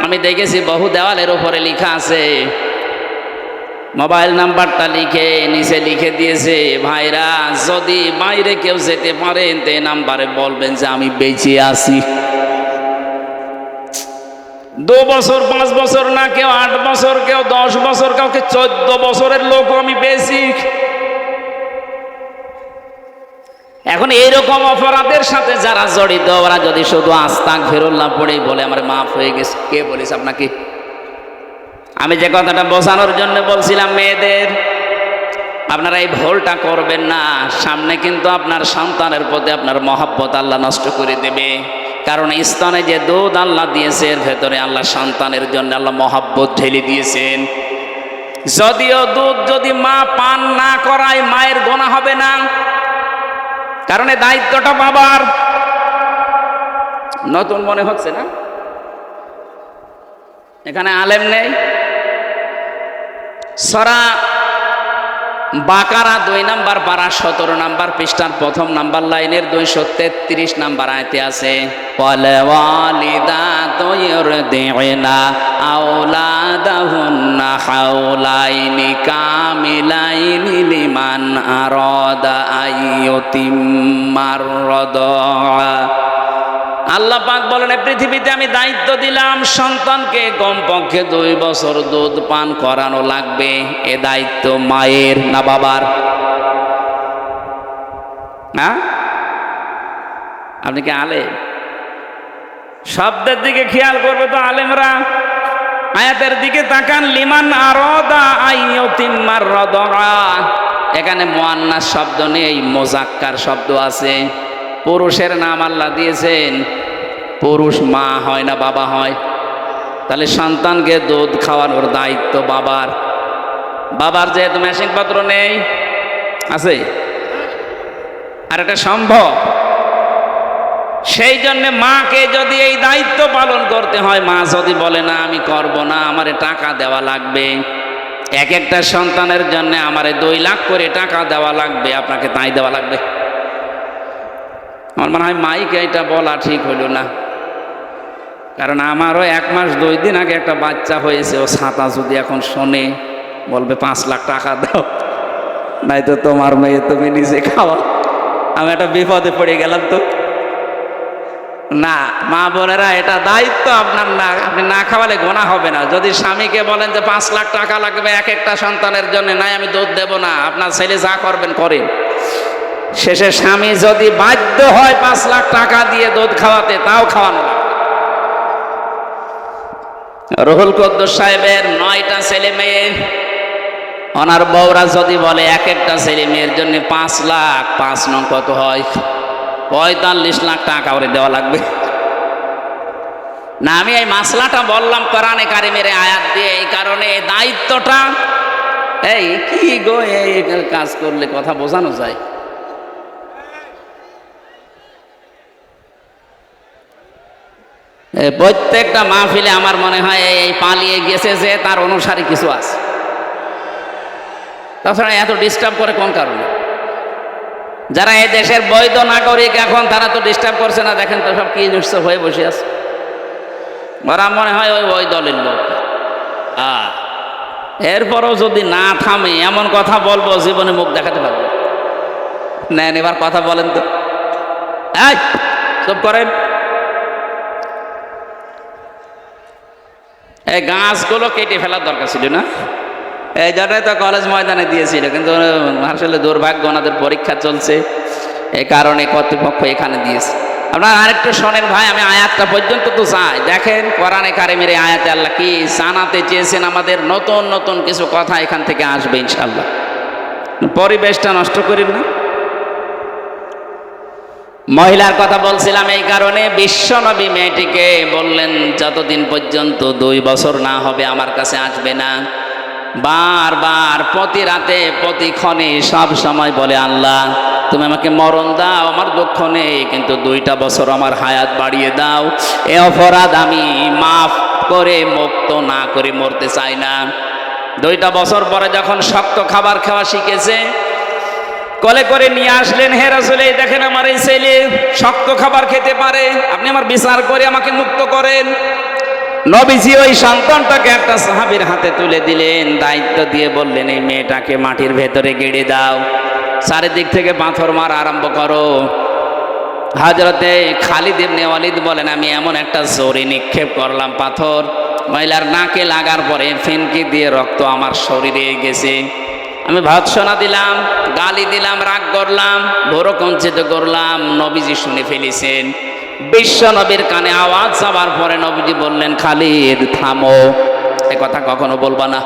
আমি দেখেছি বহু দেওয়ালের উপরে লেখা আছে, মোবাইল নাম্বারটা লিখে নিচে লিখে দিয়েছে, ভাইরা যদি বাইরে কেউ যেতে পারেন তো এই নাম্বারে বলবেন যে আমি বেঁচে আছি। 2 বছর 5 বছর না, কেউ 8 বছর, কেউ 10 বছর, কাউকে 14 বছরের লোকও আমি পেয়েছি। এখন এইরকম অপরাধের সাথে যারা জড়িত, ওরা যদি শুধু আস্তাগফিরুল্লাহ পড়েই বলে আমার মাফ হয়ে গেছে, কে বলিস আপনাকে? আমি যে কথাটা বোঝানোর জন্য বলছিলাম, মেয়েদের আপনারা এই ভুলটা করবেন না। সামনে কিন্তু আপনার সন্তানের প্রতি আপনার মহব্বত আল্লাহ নষ্ট করে দেবে। কারণ স্তনে যে দুধ আল্লাহ দিয়েছে এর ভেতরে আল্লাহ সন্তানের জন্য আল্লাহ মহব্বত ঢেলে দিয়েছেন। যদিও দুধ যদি মা পান না করায় মায়ের গোনা হবে না, কারণ এই দায়িত্বটা বাবার। নতুন মনে হচ্ছে না? এখানে আলেম নেই। সূরা বাকারা 2 নম্বর পারা 17 নম্বর পৃষ্ঠার 1ম নম্বর লাইনের 233 নম্বর আয়াতে আছে, ওয়ালিদাতু ইরদি'না আওলাদাহুন্না হাওলাইনি কামিলাইনি লিমান আরাদা আইয়ুতিম্মার রাদা। আল্লাহ পাক বলেন, পৃথিবীতে আমি দায়িত্ব দিলাম সন্তানকে কমপক্ষে 2 বছর দুধ পান করানো লাগবে। এ দায়িত্ব মায়ের না বাবার? হ্যাঁ, আপনি কি আলেম? শব্দের দিকে খেয়াল করবে তো আলেমরা। আয়াতের দিকে তাকান, লিমান আরাদা আইয়ুতিম্মার রাদা। এখানে মুআন্নাস শব্দ নেই, মুযাক্কার শব্দ আছে। পুরুষের নাম আল্লাহ দিয়েছেন। পুরুষ মা হয় না বাবা হয়? তাহলে সন্তানকে দুধ খাওয়ানোর দায়িত্ব বাবার। বাবার যেহেতু মেশিন পত্র নেই, আছে আর এটা সম্ভব, সেই জন্য মাকে যদি এই দায়িত্ব পালন করতে হয়, মা যদি বলে না আমি করব না, আমারে টাকা দেওয়া লাগবে, এক একটা সন্তানের জন্য আমারে 2 লাখ করে টাকা দেওয়া লাগবে, আপনাকে তাই দেওয়া লাগবে। আমার মনে হয় মাইকে এটা বলা ঠিক হইল না। কারণ আমারও 1 মাস 2 দিন আগে একটা বাচ্চা হয়েছে, ও ছাতা যদি এখন শোনে বলবে 5 লাখ টাকা দাও, নাই তো তোমার মেয়ে তুমি নিজে খাওয়া। আমি একটা বিপদে পড়ে গেলাম তো। না, মা বোনেরা, এটা দায়িত্ব আপনার না। আপনি না খাওয়ালে গোনা হবে না। যদি স্বামীকে বলেন যে 5 লাখ টাকা লাগবে এক একটা সন্তানের জন্য, নাই আমি দুধ দেব না, আপনার ছেলে যা করবেন করেন। শেষে স্বামী যদি বাধ্য হয় 5 লাখ টাকা দিয়ে দুধ খাওয়াতে, তাও খাওয়ানো লাগবে। রুহুল কুদ্দুস সাহেবের 9টা ছেলে মেয়ে, ওনার বউরা যদি বলে এক একটা ছেলে মেয়ের জন্য 5 লাখ, 5 নং কত হয়? 45 লাখ টাকা করে দেওয়া লাগবে। না, আমি এই মাসলাটা বললাম কোরআনে কারিমের আয়াত দিয়ে, এই কারণে দায়িত্বটা, এই কি গো, এই কাজ করলে কথা বোঝানো যায়। প্রত্যেকটা মাহফিলে আমার মনে হয় এই পালিয়ে গেছে যে তার অনুসারী কিছু আছে। তাছাড়া এত ডিস্টার্ব করে কোন কারণে? যারা এই দেশের বৈধ নাগরিক এখন, তারা তো ডিস্টার্ব করছে না। দেখেন তো সব কি নিশ্চয় হয়ে বসে আছে। ওরা মনে হয় ওই দলের লোক। এরপরও যদি না থামে এমন কথা বলবো জীবনে মুখ দেখাতে পারবো। নেন এবার কথা বলেন তো, এই চুপ করেন। এই গাছগুলো কেটে ফেলার দরকার ছিল না, এই জন্যই তো কলেজ ময়দানে দিয়েছিল, কিন্তু আসলে দুর্ভাগ্য ওনাদের পরীক্ষা চলছে, এই কারণে কর্তৃপক্ষ এখানে দিয়েছে। আপনারা আরেকটু শোনেন ভাই, আমি আয়াতটা পর্যন্ত তো চাই। দেখেন কোরআনে কারিমের এই আয়াতে আল্লাহ কি জানাতে চেয়েছেন আমাদের, নতুন নতুন কিছু কথা এখান থেকে আসবে ইনশাআল্লাহ। পরিবেশটা নষ্ট করেন না। মহিলার কথা বলছিলাম এই কারণে, বিশ্বনবী মেয়েটিকে বললেন যতদিন পর্যন্ত 2 বছর না হবে আমার কাছে আসবে না। বারবার প্রতি রাতে প্রতিক্ষণে সব সময় বলে, আল্লাহ তুমি আমাকে মরণ দাও, আমার দুঃখ নেই, কিন্তু 2টা বছর আমার হায়াত বাড়িয়ে দাও। এ অপরাধ আমি মাফ করে মুক্ত না করে মরতে চাই না। 2টা বছর পরে যখন শক্ত খাবার খাওয়া শিখেছে, কলে করে নিয়ে আসলেন, হে রাসূল এই দেখেন আমার এই ছেলে শক্ত খাবার খেতে পারে, আপনি আমার বিচার করে আমাকে মুক্ত করেন। নবীজি ওই সন্তানটাকে একটা সাহাবীর হাতে তুলে দিলেন, দায়িত্ব দিয়ে বললেন এই মেয়েটাকে মাটির ভেতরে গেড়ে দাও, চারিদিক থেকে পাথর মারা আরম্ভ করো। হযরতে খালিদ ইবনে ওয়ালিদ বলেন, আমি এমন একটা জোরে নিক্ষেপ করলাম পাথর, মহিলার নাকে লাগার পরে ফিনকি দিয়ে রক্ত আমার শরীরে গেছে। আমি ভৎসনা দিলাম, গালি দিলাম, রাগ করলাম, ভোরকঞ্চিত করলাম, নবীজি শুনে ফেলেছেন। বিশ্ব নবীর কানে আওয়াজ যাবার পরে নবীজি বললেন, খালিদ থামো, এ কথা কখনো বলবা না।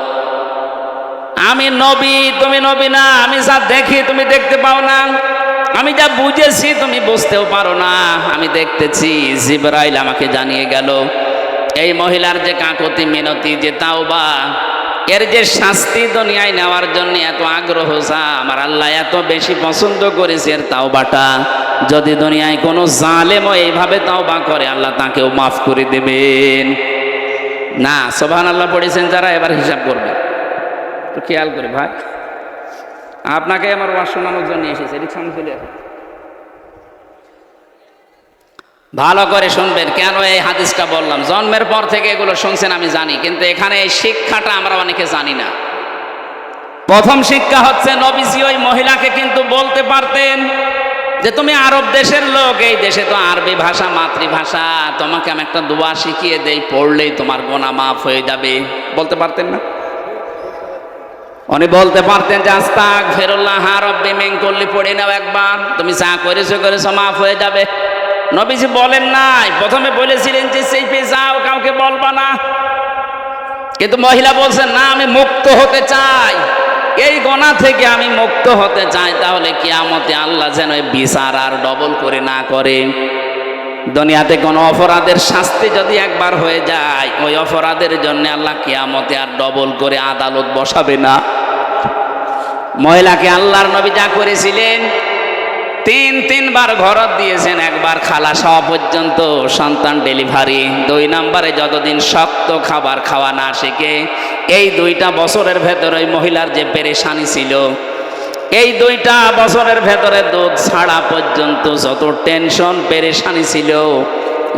আমি নবী, তুমি নবী না। আমি যা দেখি তুমি দেখতে পাও না, আমি যা বুঝেছি তুমি বুঝতেও পারো না। আমি দেখতেছি, জিবরাইল আমাকে জানিয়ে গেল এই মহিলার যে কাকুতি মিনতি, যে তাওবা, এর যে শাস্তি দুনিয়ায় নেওয়ার জন্য এত আগ্রহ, আমার আল্লাহ এত বেশি পছন্দ করেছে এর তাওবাটা। যদি দুনিয়ায় কোনো জালেমও এইভাবে তাওবা করে, আল্লাহ তাকেও মাফ করে দেবেন না। সুবহানাল্লাহ পড়েছেন যারা, এবার হিসাব করবে, একটু খেয়াল করে ভাই। আপনাকে আমার ওয়াজ শোনানোর জন্য এসেছে, এটি সামনে চলে আসে, ভালো করে শুনবেন। কেন এই হাদিসটা বললাম? জন্মের পর থেকে এগুলো শুনছেন আমি জানি, কিন্তু এখানে এই শিক্ষাটা আমরা অনেকে জানি না। প্রথম শিক্ষা হচ্ছে, নবীজি ওই মহিলাকে কিন্তু বলতে পারতেন যে তুমি আরব দেশের লোক, এই দেশে তো আরবি ভাষা মাতৃভাষা, তোমাকে আমি একটা দোয়া শিখিয়ে দেই, পড়লেই তোমার গুনাহ মাফ হয়ে যাবে। বলতে পারতেন না? উনি বলতে পারতেন যে আস্তাগফিরুল্লাহ রাব্বি মিন কুল্লি, পড়ে নাও একবার, তুমি যা করেছো মাফ হয়ে যাবে। নবীজি বলেন নাই, প্রথমে বলেছিলেন যে চেপে যাও, কাউকে বলবা না। কিন্তু মহিলা বলছেন না, আমি মুক্ত হতে চাই, এই গুনাহ থেকে আমি মুক্ত হতে চাই। তাহলে কিয়ামতে আল্লাহ যেন বিচার আর ডবল করে না করে। দুনিয়াতে কোনো অপরাধের শাস্তি যদি একবার হয়ে যায়, ওই অপরাধের জন্য আল্লাহ কিয়ামতে আর ডবল করে আদালত বসাবে না। মহিলাকে আল্লাহর নবী যা করেছিলেন, 3বার ঘরত দিয়েছেন, একবার খালাস হওয়া পর্যন্ত সন্তান ডেলিভারি, 2 নম্বরে যতদিন শক্ত খাবার খাওয়া না শিখে। এই 2টা বছরের ভেতরে ওই মহিলার যে পেরেশানি ছিল, এই 2টা বছরের ভেতরে দুধ ছাড়া পর্যন্ত যত টেনশন পেরেশানি ছিল,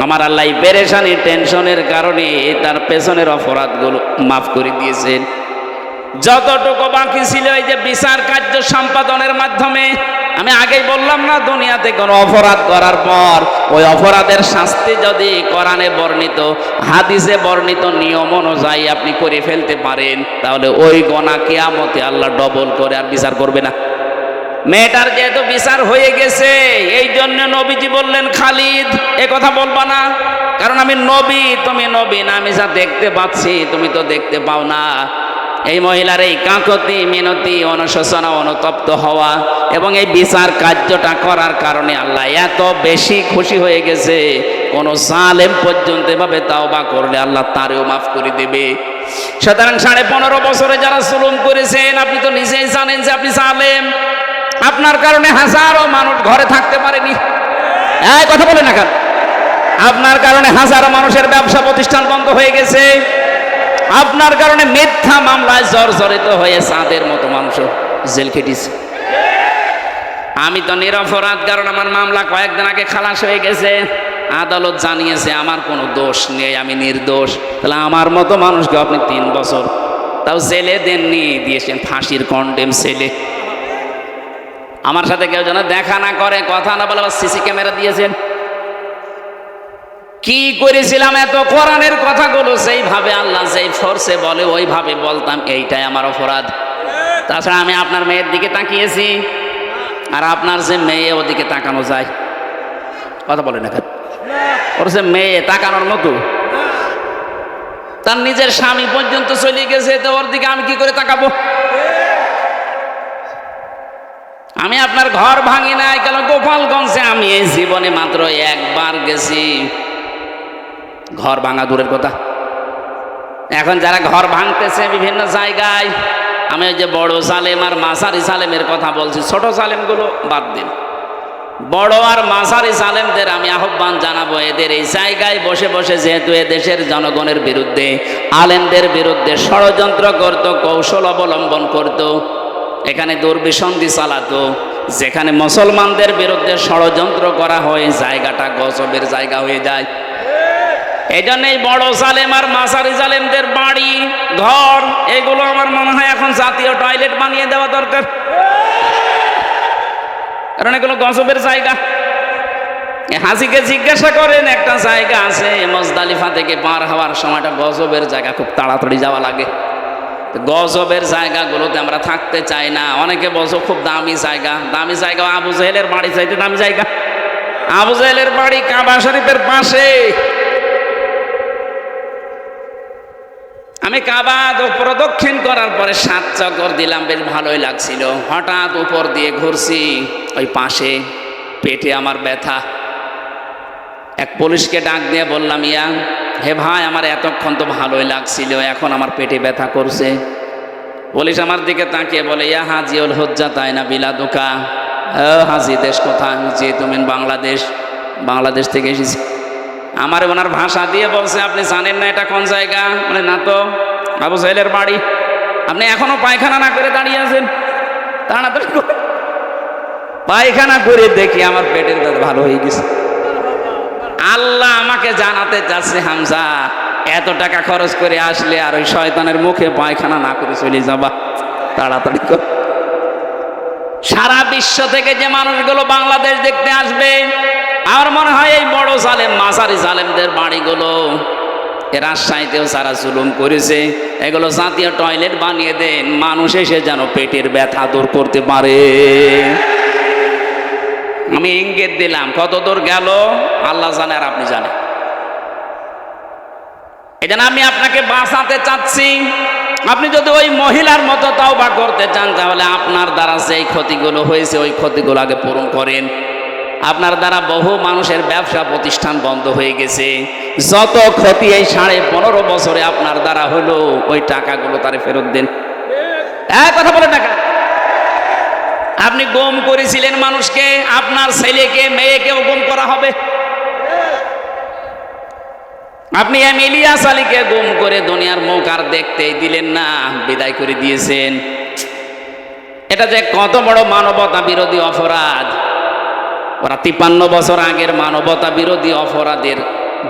আমার আল্লাহ এই পেরেশানি টেনশনের কারণে তার পেছনের অপরাধগুলো মাফ করে দিয়েছেন। যতটুকু বাকি ছিল এই যে বিচার কার্য সম্পাদনের মাধ্যমে, আমি আগেই বললাম না, দুনিয়াতে কোনো অপরাধ করার পর ওই অপরাধের শাস্তি যদি কোরআনে বর্ণিত, হাদিসে বর্ণিত নিয়ম অনুযায়ী আপনি করে ফেলতে পারেন, তাহলে ওই গুনাহ কিয়ামতে আল্লাহ ডবল করে আর বিচার করবে না। মেয়েটার যেহেতু বিচার হয়ে গেছে, এই জন্য নবীজি বললেন, খালিদ এ কথা বলবা না, কারণ আমি নবী, তুমি নবী না। আমি যা দেখতে পাচ্ছি তুমি তো দেখতে পাও না। এই মহিলার এই কাকুতি মিনতি, অনুশোচনা, অনুতপ্ত হওয়া এবং এই বিচার কার্যটা করার কারণে আল্লাহ এত বেশি খুশি হয়ে গেছে, কোন জালেম পর্যন্ত এভাবে তাওবা করলে আল্লাহ তারেও মাফ করে দেবে। সুতরাং 15.5 বছরে যারা জুলুম করেছেন, আপনি তো নিজেই জানেন যে আপনি জালেম। আপনার কারণে হাজারো মানুষ ঘরে থাকতে পারেনি, এই কথা বলে না কেন? আপনার কারণে হাজারো মানুষের ব্যবসা প্রতিষ্ঠান বন্ধ হয়ে গেছে। আপনার কারণে মিথ্যা মামলায় জর্জরিত হয়ে চাঁদের মতো মানুষ জেল খেটেছে। আমি তো নিরপরাধ, কারণ আমার মামলা কয়েকদিন আগে খালাস হয়ে গেছে। আদালত জানিয়েছে আমার কোনো দোষ নেই, আমি নির্দোষ। তাহলে আমার মতো মানুষকে আপনি 3 বছর তাও ছেলে দেননি, দিয়েছেন ফাঁসির কন্ডেম ছেলে। আমার সাথে কেউ যেন দেখা না করে, কথা না বলে, সিসি ক্যামেরা দিয়েছেন। কি করেছিলাম এত কোরআনের কথাগুলো সেইভাবে আল্লাহ যেই ফোর্সে বলে ওইভাবে বলতাম, এইটাই আমার অপরাধ। তাছাড়া আমি আপনার মেয়ের দিকে তাকিয়েছি, আর আপনার যে মেয়ে ওদিকে তাকানো যায়? কথা বলে না কেন? ওর যে মেয়ে তাকানোর মতো, তার নিজের স্বামী পর্যন্ত চলে গেছে, তো ওর দিকে আমি কি করে তাকাবো? আমি আপনার ঘর ভাঙি নাই কেন? গোপালগঞ্জে আমি এই জীবনে মাত্র একবার গেছি। ঘর ভাঙা দূরের কথা, এখন যারা ঘর ভাঙতেছে বিভিন্ন জায়গায়, আমি ওই যে বড় সালেম আর মাসারি সালেমের কথা বলছি, ছোট সালেমগুলো বাদ দিন, বড় আর মাসারি সালেমদের আমি আহ্বান জানাবো, এদের এই জায়গায় বসে বসে যেহেতু এদেশের জনগণের বিরুদ্ধে, আলেমদের বিরুদ্ধে ষড়যন্ত্র করত, কৌশল অবলম্বন করত, এখানে দুর্বিসন্ধি চালাতো, যেখানে মুসলমানদের বিরুদ্ধে ষড়যন্ত্র করা হয় জায়গাটা গজবের জায়গা হয়ে যায়। এই জন্যই বড় সালেম আর মাসারি সালেমদের বাড়ি ঘর এগুলো আমার মনে হয় এখন জাতীয় টয়লেট বানিয়ে দেওয়া দরকার, কারণ এগুলো গজবের জায়গা। হাসিকে জিজ্ঞাসা করেন, একটা জায়গা আছে মুজদালিফা থেকে পার হওয়ার সময়টা গজবের জায়গা, খুব তাড়াতাড়ি যাওয়া লাগে। গজবের জায়গাগুলোতে আমরা থাকতে চাই না। অনেকে বলছো খুব দামি জায়গা, দামি জায়গা আবু জেহেলের বাড়ি চাইতে দামি জায়গা। আবু জেহেলের বাড়ি কাবা শরীফের পাশে। আমি কাবা প্রদক্ষিণ করার পরে 7 চক্কর দিলাম, বেশ ভালোই লাগছিল। হঠাৎ উপর দিয়ে ঘুরছি, ওই পাশে পেটে আমার ব্যথা। এক পুলিশকে ডাক দিয়ে বললাম, ইয়া হে ভাই, আমার এতক্ষণ তো ভালোই লাগছিল, এখন আমার পেটে ব্যথা করছে। পুলিশ আমার দিকে তাকিয়ে বলে, ইয়া হাজিউল হজ্জা তাই না বিলাদুকা? হাজি দেশ কোথায়? যে তুমি বাংলাদেশ থেকে এসেছি। আমার ওনার ভাষা দিয়ে বলছে, আপনি জানেন না এটা কোন জায়গা? মানে না তো, আবু জেহেলের বাড়ি। আপনি এখনো পায়খানা না করে দাঁড়িয়ে আছেন? তাড়াতাড়ি পায়খানা করে দেখি আমার পেটের ব্যথা ভালো হয়ে গেছে। আল্লাহ আমাকে জানাতে চাচ্ছে, হামজা এত টাকা খরচ করে আসলে আর ওই শয়তানের মুখে পায়খানা না করে চলে যাবা, তাড়াতাড়ি কর। সারা বিশ্ব থেকে যে মানুষগুলো বাংলাদেশ দেখতে আসবে, আমার মনে হয় এই বড় সালেম মাসারি সালেমদের বাড়িগুলো রাজশাহীতেও সারা জুলুম করেছে, এগুলো জাতীয় টয়লেট বানিয়ে দেন, মানুষ এসে যেন পেটের ব্যথা দূর করতে পারে। আমি ইঙ্গিত দিলাম, কত দূর গেল আল্লাহ জানে আর আপনি জানেন। এই জন্য আমি আপনাকে বাঁচাতে চাচ্ছি। আপনি যদি ওই মহিলার মতো তওবা করতে চান, তাহলে আপনার দ্বারা যেই ক্ষতিগুলো হয়েছে ওই ক্ষতিগুলো আগে পূরণ করেন। আপনার দ্বারা বহু মানুষের ব্যবসা প্রতিষ্ঠান বন্ধ হয়ে গেছে। যত ক্ষতি এই 15.5 বছরে আপনার দ্বারা হলো, ওই টাকাগুলো তারে ফেরত দেন। কথা বলেন না কেন? আপনি গুম করেছিলেন মানুষকে, আপনার ছেলেকে মেয়েকেও গুম করা হবে। আপনি ইলিয়াস আলীকে গুম করে দুনিয়ার মুখ আর দেখতেই দিলেন না, বিদায় করে দিয়েছেন। এটা যে কত বড় মানবতা বিরোধী অপরাধ। ওরা 53 বছর আগের মানবতা বিরোধী অপরাধের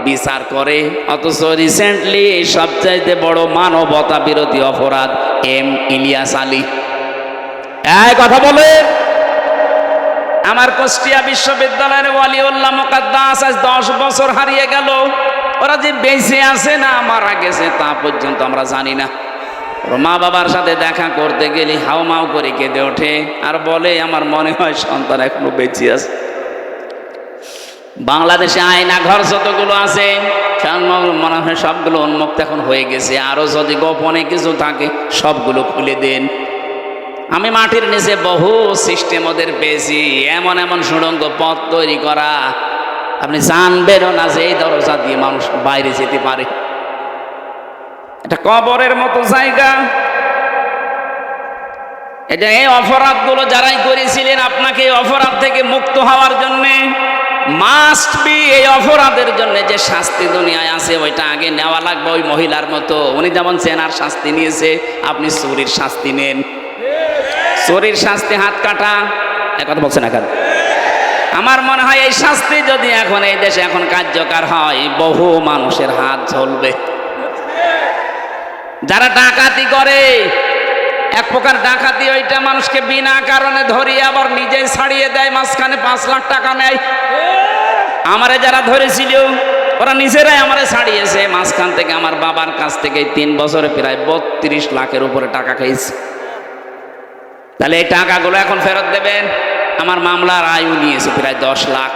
বিচার করে, অথচ রিসেন্টলি সবচাইতে বড় মানবতা বিরোধী অপরাধ ইলিয়াস আলী। কথা বলে আমার কুষ্টিয়া বিশ্ববিদ্যালয়ের ওয়ালিউল্লাহ মুকাদ্দাস আজ 10 বছর হারিয়ে গেল। ওরা যে বেঁচে আছে না মারা গেছে তা পর্যন্ত আমরা জানি না। ওর মা বাবার সাথে দেখা করতে গেলে হাউমাউ করে কেঁদে ওঠে আর বলে, আমার মনে হয় সন্তান এখনো বেঁচে আছে। বাংলাদেশে আয়না ঘর যতগুলো আছে মনে হয় সবগুলো উন্মুক্ত এখন হয়ে গেছে। আরো যদি গোপনে কিছু থাকে সবগুলো খুলে দেন। আমি মাটির নিচে বহু সিস্টেম ওদের পেয়েছি, এমন এমন সুড়ঙ্গ পথ তৈরি করা, আপনি জানবেনও না যে এই দরজা দিয়ে মানুষ বাইরে যেতে পারে। এটা কবরের মতো জায়গা। এটা এই অপরাধগুলো যারাই করেছিলেন, আপনাকে এই অপরাধ থেকে মুক্ত হওয়ার জন্য মাস্ট বি এই অপরাধের জন্য যে শাস্তি দুনিয়ায় আছে ওইটা আগে নেওয়া লাগবে। ওই মহিলার মতো উনি যেমন চেনার শাস্তি নিয়েছে, আপনি চুরির শাস্তি নেন। চুরির শাস্তি হাত কাটা, কথা বলছে না কেন? আমার মনে হয় এই শাস্তি যদি এখন এই দেশে এখন কার্যকর হয়, বহু মানুষের হাত ঝলবে। যারা ডাকাতি করে এক প্রকার ডাকাতি, ওইটা মানুষকে বিনা কারণে ধরিয়ে আবার নিজেই ছাড়িয়ে দেয়, মাঝখানে 5 লাখ টাকা নেয়। আমারে যারা ধরেছিল ওরা নিজেরাই আমারে ছাড়িয়েছে, মাঝখান থেকে আমার বাবার কাছ থেকে 3 বছরে প্রায় 32 লাখের উপরে টাকা খেয়েছে। তাহলে এই টাকাগুলো এখন ফেরত দেবেন। আমার মামলার আয়ু নিয়েছে প্রায় 10 লাখ।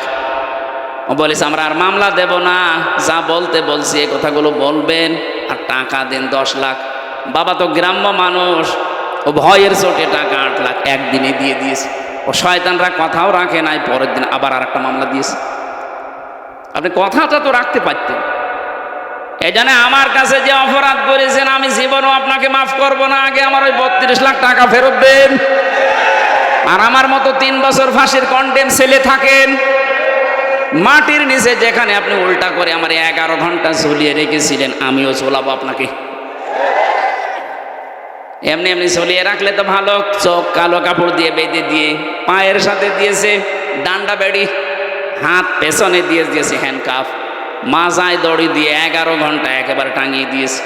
ও বলেছে আমরা আর মামলা দেব না, যা বলতে বলছি এই কথাগুলো বলবেন আর টাকা দেন 10 লাখ। বাবা তো গ্রাম্য মানুষ, ও ভয়ের চোটে টাকা 8 লাখ একদিনে দিয়ে দিয়েছে। ও শয়তানরা কথাও রাখে নাই, পরের দিন আবার আর একটা মামলা দিয়েছে। আপনি কথাটা তো রাখতে পারতেন। এই জন্য আমার কাছে যে অপরাধ করেছেন আমি জীবনও আপনাকে মাফ করব না, আগে আমার ওই 32 লাখ টাকা ফেরত দেন। আর আমার মতো 3 বছর ফাঁসির কন্ডেম ছেলে থাকেন মাটির নিচে, যেখানে আপনি উল্টা করে আমার 11 ঘন্টা ঝুলিয়ে রেখেছিলেন, আমিও ঝোলাবো আপনাকে। এমনি এমনি ঝুলিয়ে রাখলে তো ভালো, চোখ কালো কাপড় দিয়ে বেঁধে দিয়ে, পায়ের সাথে দিয়েছে ডান্ডা বেড়ি, হাত পেছনে দিয়েছে হ্যান্ডকাফ, মাজায় দড়ি দিয়ে 11 ঘন্টা একেবারে টাঙিয়ে দিয়েছে।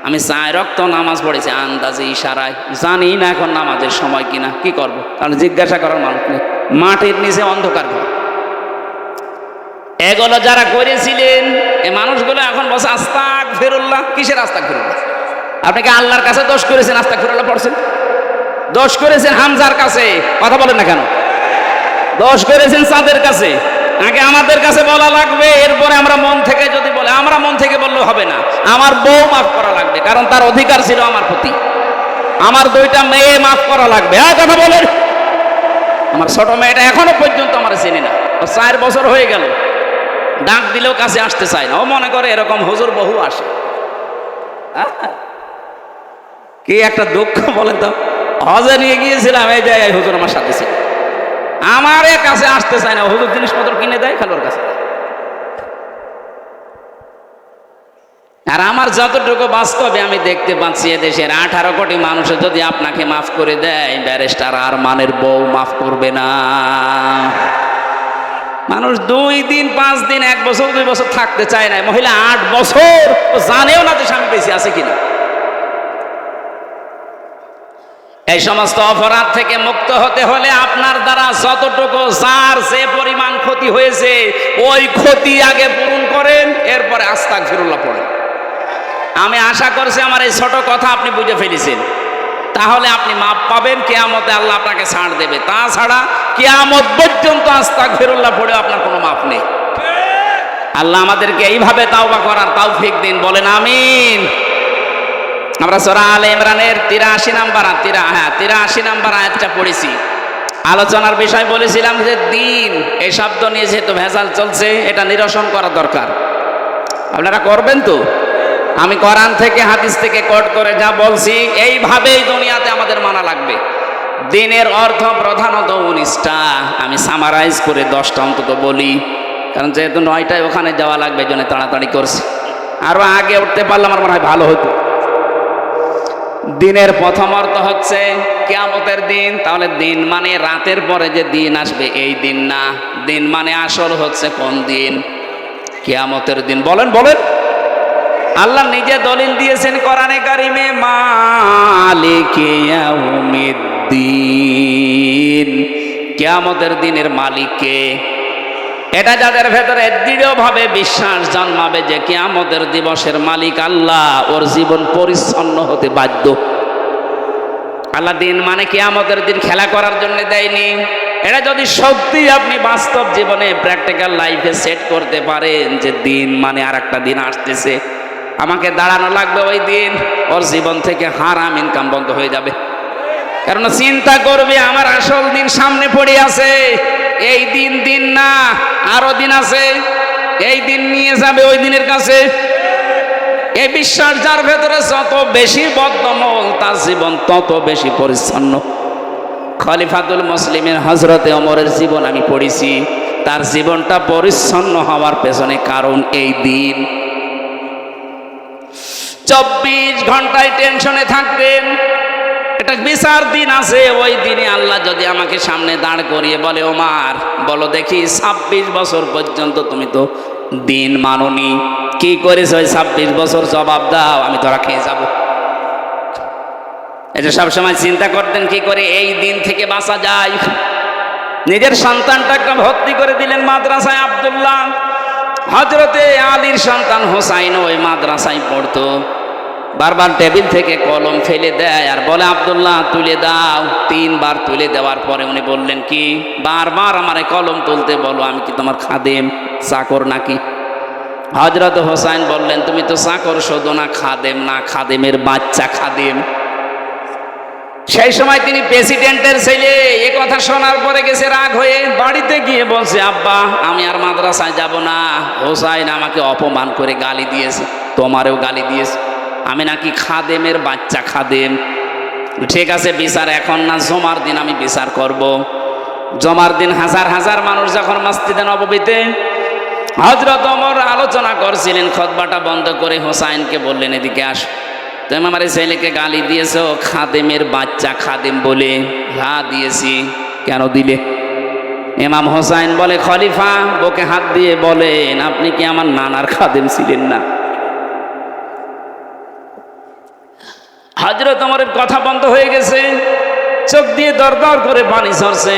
আমি 4 রক্ত নামাজ পড়েছি আন্দাজে ইশারায়, জানি না এখন নামাজের সময় কিনা, কি করব? তাহলে জিজ্ঞাসা করার মানুষ নেই। মাটির নিচে অন্ধকার ঘর। এগুলো যারা করেছিলেন এই মানুষগুলো এখন বসে আস্তাগফিরুল্লাহ। কিসের আস্তাগফিরুল্লাহ? আপনি কি আল্লাহর কাছে দোষ করেছেন আস্তাগফিরুল্লাহ পড়ছেন? দোষ করেছেন হামজার কাছে, কথা বলেন না কেন? দোষ করেছেন চাঁদের কাছে। আগে আমাদের কাছে বলা লাগবে, এরপরে আমরা মন থেকে যদি বলে, আমরা মন থেকে বললে হবে না, আমার বউ মাফ করা লাগবে, কারণ তার অধিকার ছিল আমার প্রতি। আমার 2টা মেয়ে মাফ করা লাগবে। হ্যাঁ কথা বলেন। আমার ছোট মেয়েটা এখনো পর্যন্ত আমার চেনে না, 4 বছর হয়ে গেল, ডাক দিলেও কাছে আসতে চায় না। ও মনে করে এরকম হুজুর বহু আসে। কি একটা দুঃখ বলেন তো। হজে নিয়ে গিয়েছিলাম, এই জায়গায় হুজুর আমার সাথে ছিল, আমার কাছে আসতে চায় না। হুজুর জিনিসপত্র কিনে দেয়, খালি ওর কাছে। আর আমার যতটুকু বাস্তবে আমি দেখতে পাচ্ছি, এদেশের 18 কোটি মানুষের যদি আপনাকে মাফ করে দেয়, ব্যারিস্টার আরমানের বউ মাফ করবে না। মানুষ 2 দিন 5 দিন 1 বছর 2 বছর থাকতে চায় না, মহিলা 8 বছর জানেও না যে স্বামী বেঁচে আছে কিনা। এই সমস্ত অপরাধ থেকে মুক্ত হতে হলে আপনার দ্বারা যতটুকু যার যে পরিমাণ ক্ষতি হয়েছে ওই ক্ষতি আগে পূরণ করেন, এরপরে আস্তাগফিরুল্লাহ পড়েন। আমি আশা করছি আমার এই ছোট কথা আপনি বুঝে ফেলেছেন, তাহলে আপনি মাপ পাবেন। কিয়ামতে আল্লাহ আপনাকে ছাড় দেবে, তাছাড়া কিয়ামত পর্যন্ত আস্তাগফিরুল্লাহ পড়ে আপনার কোনো মাপ নেই। আল্লাহ আমাদেরকে এইভাবে তাওবা করার তৌফিক দিন, বলেন আমিন। আমরা সূরা আলে ইমরানের 83 নাম্বার আয়াতটা পড়েছি। আলোচনার বিষয় বলেছিলাম যে দিন এই শব্দ নিয়ে যেহেতু ভেজাল চলছে, এটা নিরসন করা দরকার। আপনারা করবেন তো? আমি কোরআন থেকে হাদিস থেকে কোট করে যা বলছি এইভাবেই দুনিয়াতে আমাদের মানা লাগবে। দিনের অর্থ প্রধানত 19টা, আমি সামারাইজ করে 10টা অন্তত বলি, কারণ যেহেতু 9টায় ওখানে যাওয়া লাগবে, এই জন্য তাড়াতাড়ি করছি। আরো আগে উঠতে পারলে আমার মনে হয় ভালো হতো। দিনের প্রথম অর্থ হচ্ছে কিয়ামতের দিন। তাহলে দিন মানে রাতের পরে যে দিন আসবে এই দিন না, দিন মানে আসল হচ্ছে কোন দিন? কিয়ামতের দিন। বলেন বলেন। আল্লাহ নিজে দলিল দিয়েছেন কোরআনে কারিমে, মালিকে ইয়াউমিদ্দিন, কিয়ামতের দিনের মালিককে। এটা যাদের ভেতরে দৃঢ়ভাবে বিশ্বাস জন্মাবে যে কিয়ামতের দিবসের মালিক আল্লাহ, ওর জীবন পরিচ্ছন্ন হতে বাধ্য। আল্লাহ দিন মানে কিয়ামতের দিন খেলা করার জন্য দেয়নি। এটা যদি সত্যি আপনি বাস্তব জীবনে প্র্যাকটিক্যাল লাইফে সেট করতে পারেন যে দিন মানে আর একটা দিন আসতেছে, আমাকে দাঁড়ানো লাগবে ওই দিন, ওর জীবন থেকে হারাম ইনকাম বন্ধ হয়ে যাবে। কারণ চিন্তা করবে আমার আসল দিন সামনে পড়ে আছে, এই দিন দিন না, আরো দিন আছে, এই দিন নিয়ে যাবে ওই দিনের কাছে। এই বিশ্বাস যার ভেতরে যত বেশি বদ্ধমূল, তার জীবন তত বেশি পরিচ্ছন্ন। খলিফাতুল মুসলিমিন হযরতে ওমরের জীবন আমি পড়েছি, তার জীবনটা পরিচ্ছন্ন হওয়ার পেছনে কারণ এই দিন। 24 ঘন্টায় টেনশনে থাকতেন। এটা বিচার দিন আছে, ওই দিনে আল্লাহ যদি আমাকে সামনে দাঁড় করিয়ে বলে, ওমর বলো দেখি 26 বছর পর্যন্ত তুমি তো দিন মানোনি, কি করেছ ওই 26 বছর, জবাব দাও, আমি ধরা খেয়ে যাব। এই যে সবসময় চিন্তা করতেন কি করে এই দিন থেকে বাঁচা যায়। নিজের সন্তানটাকে ভর্তি করে দিলেন মাদ্রাসায় আব্দুল্লাহ। হযরতে আলীর সন্তান হোসাইন ওই মাদ্রাসায় পড়তো। বারবার টেবিল থেকে কলম ফেলে দেয় আর বলে আব্দুল্লাহ তুলে দাও। 3 বার তুলে দেওয়ার পরে উনি বললেন কি বারবার আমার কলম তুলতে বলো, আমি কি তোমার খাদেম চাকর নাকি? হযরত হোসাইন বললেন তুমি তো চাকর শুধু না, খাদেম না, খাদেমের বাচ্চা খাদেম। সেই সময় তিনি প্রেসিডেন্টের ছেলে। এ কথা শোনার পরে গেছে রাগ হয়ে, বাড়িতে গিয়ে বলছে আব্বা আমি আর মাদ্রাসায় যাব না, হোসাইন আমাকে অপমান করে গালি দিয়েছে, তোমারেও গালি দিয়েছে, আমি নাকি খাদেমের বাচ্চা খাদেম। ঠিক আছে বিচার এখন না, জমার দিন আমি বিচার করব। জমার দিন হাজার হাজার মানুষ যখন মসজিদে নববীতে, হযরত ওমর আলোচনা করছিলেন, খুতবাটা বন্ধ করে হোসাইনকে বললেন এদিকে আস, তুমি আমার ছেলেকে গালি দিয়েছো খাদেমের বাচ্চা খাদেম বলে। হ্যাঁ দিয়েছি। কেন দিলে? ইমাম হোসাইন বলে খলিফা বুকে হাত দিয়ে বলেন আপনি কি আমার নানার খাদেম ছিলেন না? হযরত ওমরের কথা বন্ধ হয়ে গেছে, চোখ দিয়ে দরদর করে পানি ঝরছে।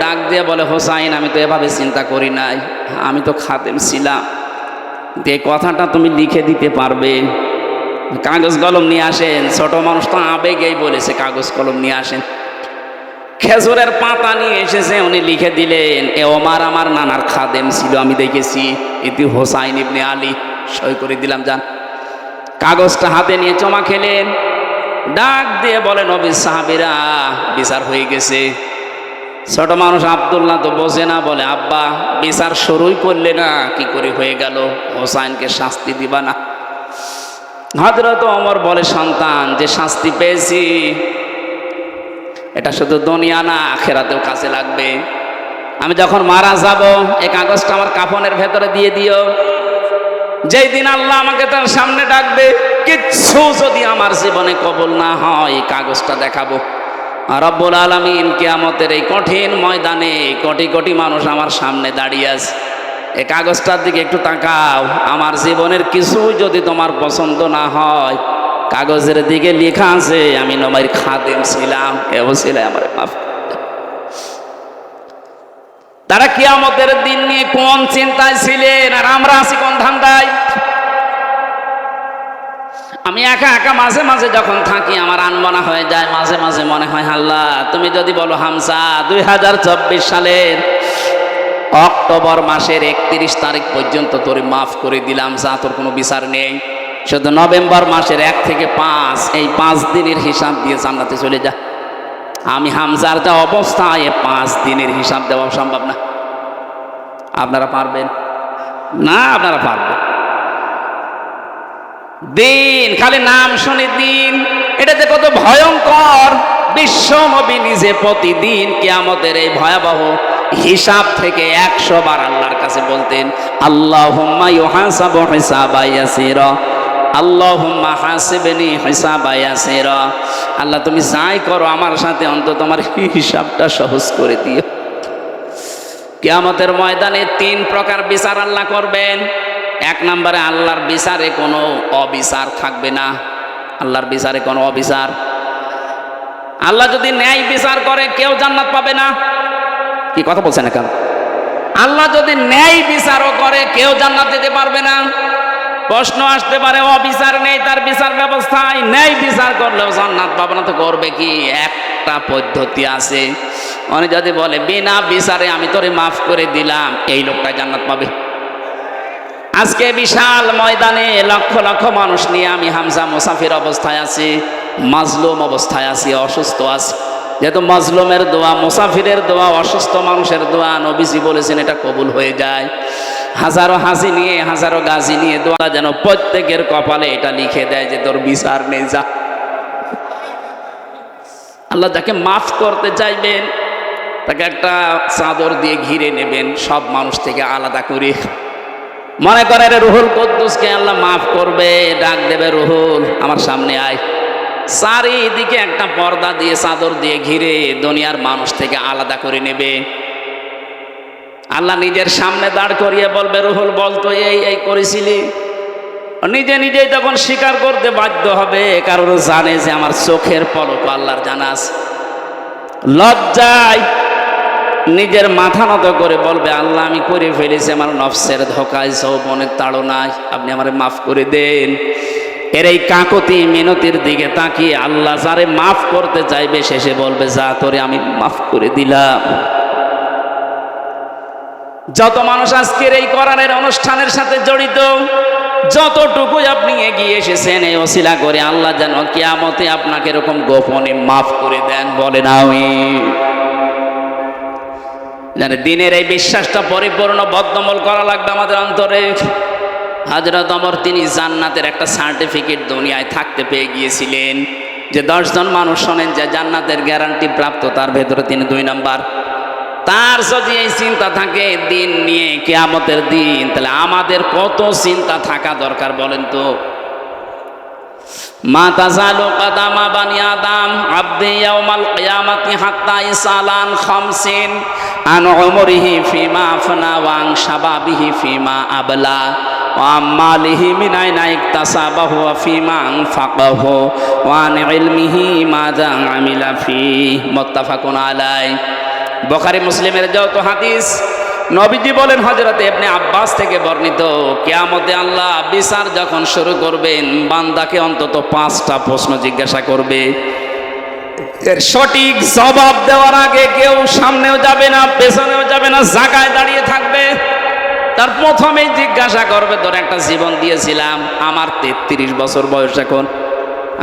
ডাক দিয়ে বলে হোসাইন আমি তো এভাবে চিন্তা করি নাই, আমি তো খাদেম ছিলাম। এই কথাটা তুমি লিখে দিতে পারবে? কাগজ কলম নিয়ে আসেন। ছোট মানুষ তো আবেগেই বলেছে কাগজ কলম নিয়ে আসেন। খেজুরের পাতা নিয়ে এসেছে, উনি লিখে দিলেন এ ওমর আমার নানার খাদেম ছিল, আমি দেখেছি, ইতি হোসাইন ইবনে আলী। সই করে দিলাম যান। কাগজটা হাতে নিয়ে চমা খেলেন, ডাক দিয়ে বলে নবীর সাহাবীরা বিচার হয়ে গেছে। ছোট মানুষ আব্দুল্লাহ তো বোঝে না, বলে আব্বা বিচার শুরুই করলে না, কি করে হয়ে গেল? হোসাইনকে শাস্তি দিবা না? হযরত ওমর বলে সন্তান যে শাস্তি পেয়েছি এটা শুধু দুনিয়া না আখিরাতেও কাজে লাগবে। আমি যখন মারা যাব এই কাগজটা আমার কাফনের ভেতরে দিয়ে দিও। যেই দিন আল্লাহ আমাকে তার সামনে ডাকবে, কিচ্ছু যদি আমার জীবনে কবুল না হয় এই কাগজটা দেখাবো। আর রব্বুল আলামিন কিয়ামতের এই কঠিন ময়দানে কোটি কোটি মানুষ আমার সামনে দাঁড়িয়ে আছে, এই কাগজটার দিকে একটু তাকাও। আমার জীবনের কিছু যদি তোমার পছন্দ না হয়, কাগজের দিকে লেখা আছে আমি নবীর খাদেম ছিলাম, এও ছিল আমার মাফ। তারা কিয়ামতের দিন নিয়ে কোন চিন্তায় ছিলেন, আর আমরা আছি কোন ধান্দায়? আমি একা একা মাঝে মাঝে যখন থাকি আমার আনমনা হয়ে যায়, মাঝে মাঝে মনে হয় আল্লাহ তুমি যদি বলো হামসা 2024 সালের অক্টোবর মাসের 31 তারিখ পর্যন্ত তোরে মাফ করে দিলাম, যা তোর কোনো বিচার নেই, শুধু নভেম্বর মাসের 1 থেকে 5 এই 5 দিনের হিসাব দিয়ে জান্নাতে চলে যা। আমি হামজার যা অবস্থা, এ 5 দিনের হিসাব দেওয়া সম্ভব না। আপনারা পারবেন না? আপনারা পারবেন? দিন খালি নাম শুনে দিন, এটা যে কত ভয়ঙ্কর। বিশ্ব নবী নিজে প্রতিদিন কিয়ামতের এই ভয়াবহ হিসাব থেকে 100 বার আল্লাহর কাছে বলতেন আল্লাহুম্মা ইউহাসাবু হিসাবা ইয়াসিরা, আল্লাহুম্মা হাসিবনি হিসাবা ইয়াসিরা। আল্লাহ তুমি যাই করো আমার সাথে অন্তত আমার হিসাবটা সহজ করে দিও। কিয়ামতের ময়দানে 3 প্রকার বিচার আল্লাহ করবেন। 1 নম্বরে আল্লাহর বিচারে কোনো অবিচার থাকবে না। আল্লাহর বিচারে কোনো অবিচার। আল্লাহ যদি ন্যায় বিচার করে কেউ জান্নাত পাবে না। কি কথা বলছেন না কেন? আল্লাহ যদি ন্যায় বিচারও করে কেউ জান্নাত যেতে পারবে না। প্রশ্ন আসতে পারে অবিচার নেই তার বিচার ব্যবস্থায়, ন্যায় বিচার করলেও জান্নাত পাবে না, তো করবে কি? একটা পদ্ধতি আছে। উনি যদি বলে বিনা বিচারে আমি তোরে মাফ করে দিলাম, এই লোকটা জান্নাত পাবে। আজকে বিশাল ময়দানে লক্ষ লক্ষ মানুষ নিয়ে আমি হামজা মুসাফির অবস্থায় আছি, মাজলুম অবস্থায় আছি, অসুস্থ আছি। যেহেতু মাজলুমের দোয়া, মুসাফিরের দোয়া, অসুস্থ মানুষের দোয়া নবীজি বলেছেন এটা কবুল হয়ে যায়। হাজারো হাসি নিয়ে হাজারো গাজি নিয়ে দোয়া যেন প্রত্যেকের কপালে এটা লিখে দেয় যে তোর বিচার নেই, যা। আল্লাহ যাকে মাফ করতে চাইবেন তাকে একটা চাদর দিয়ে ঘিরে নেবেন সব মানুষ থেকে আলাদা করে। মনে করে রুহুল কুদ্দুসকে আল্লাহ মাফ করবে, ডাক দেবে রুহুল আমার সামনে আয়। চারিদিকে একটা পর্দা দিয়ে চাদর দিয়ে ঘিরে দুনিয়ার মানুষ থেকে আলাদা করে নেবে। আল্লাহ নিজের সামনে দাঁড় করিয়ে বলবে রুহুল বলতো এই এই করেছিলি। নিজে নিজেই তখন স্বীকার করতে বাধ্য হবে, কারণ জানে যে আমার চোখের পলক আল্লাহর জানা আছে। লজ্জায় নিজের মাথা নত করে বলবে, আল্লাহ আমি করে ফেলেছি, আমার নফসের ধোকায় যৌবনের তাড়নায় আপনি আমারে মাফ করে দেন। এর এই কাকতি মিনতির দিকে তাকিয়ে আল্লাহ যারে মাফ করতে চাইবে শেষে বলবে, যা তোরে আমি মাফ করে দিলাম। যত মানুষ আজকের এই কোরআনের অনুষ্ঠানের সাথে জড়িত, যতটুকু আপনি এগিয়ে এসেছেন, এই ওসিলা করে আল্লাহ যেন কিয়ামতে আপনাকে এরকম গোপনে মাফ করে দেন, বলেন আমিন। জানে দিনের এই বিশ্বাসটা পরিপূর্ণ বদ্ধমূল করা লাগবে আমাদের অন্তরে। হযরত ওমর তিনি জান্নাতের একটা সার্টিফিকেট দুনিয়ায় থাকতে পেয়ে গিয়েছিলেন, যে 10 জন মানুষ শোনেন যে জান্নাতের গ্যারান্টি প্রাপ্ত, তার ভেতরে তিনি 2 নাম্বার। তার যদি এই চিন্তা থাকে দিন নিয়ে, কিয়ামতের দিন, তাহলে আমাদের কত চিন্তা থাকা দরকার বলেন তো। মা তাজালু কাদামা বানি আদম আবদি ইয়াউমাল কিয়ামাতি হাত্তা ইসালান খামসিন আন উমরিহি ফিমা আফনা ওয়া আন শাবাবিহি ফিমা আবলা ওয়া আমালিহি মিন আইনা ইকতাসাবাহু ওয়া ফিমা আনফাকাহু ওয়া আন ইলমিহি মাযা আমিলা ফিহি। মুত্তাফাকুন আলাইহি। বুখারী মুসলিমের যত হাদিস, নবীজি বলেন হযরত ইবনে আব্বাস থেকে বর্ণিত, কিয়ামতে আল্লাহ বিচার যখন শুরু করবেন, বান্দাকে অন্তত 5টা প্রশ্ন জিজ্ঞাসা করবে। এর সঠিক জবাব দেওয়ার আগে কেউ সামনেও যাবে না, পেছনেও যাবে না, জায়গায় দাঁড়িয়ে থাকবে। তার প্রথমেই জিজ্ঞাসা করবে, তোর একটা জীবন দিয়েছিলাম, আমার 33 বছর বয়স এখন।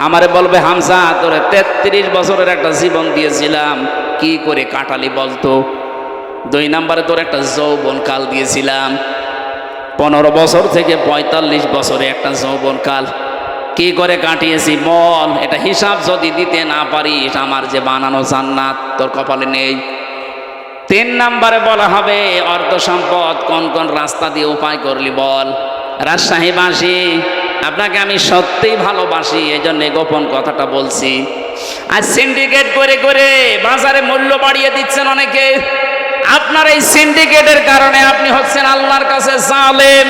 আমারে বলবে, হামজা তোরে 33 বছরের একটা জীবন দিয়েছিলাম, কি করে কাটালি বলতো। 2 নম্বরে তোর একটা যৌবন কাল দিয়েছিলাম, 15 বছর থেকে 45 বছরে একটা যৌবন কাল, কি করে কাটিয়েছি বল। এটা হিসাব যদি দিতে না পারিস, আমার যে বানানো জান্নাত তোর কপালে নেই। 3 নম্বরে বলা হবে, অর্থ সম্পদ কোন কোন রাস্তা দিয়ে উপায় করলি বল। রাজশাহীবাসী, আপনাকে আমি সত্যিই ভালোবাসি, এই জন্য গোপন কথাটা বলছি। আজ সিন্ডিকেট করে করে বাজারে মূল্য বাড়িয়ে দিচ্ছেন অনেকে। আপনার এই সিন্ডিকেটের কারণে আপনি হচ্ছেন আল্লাহর কাছে জালেম।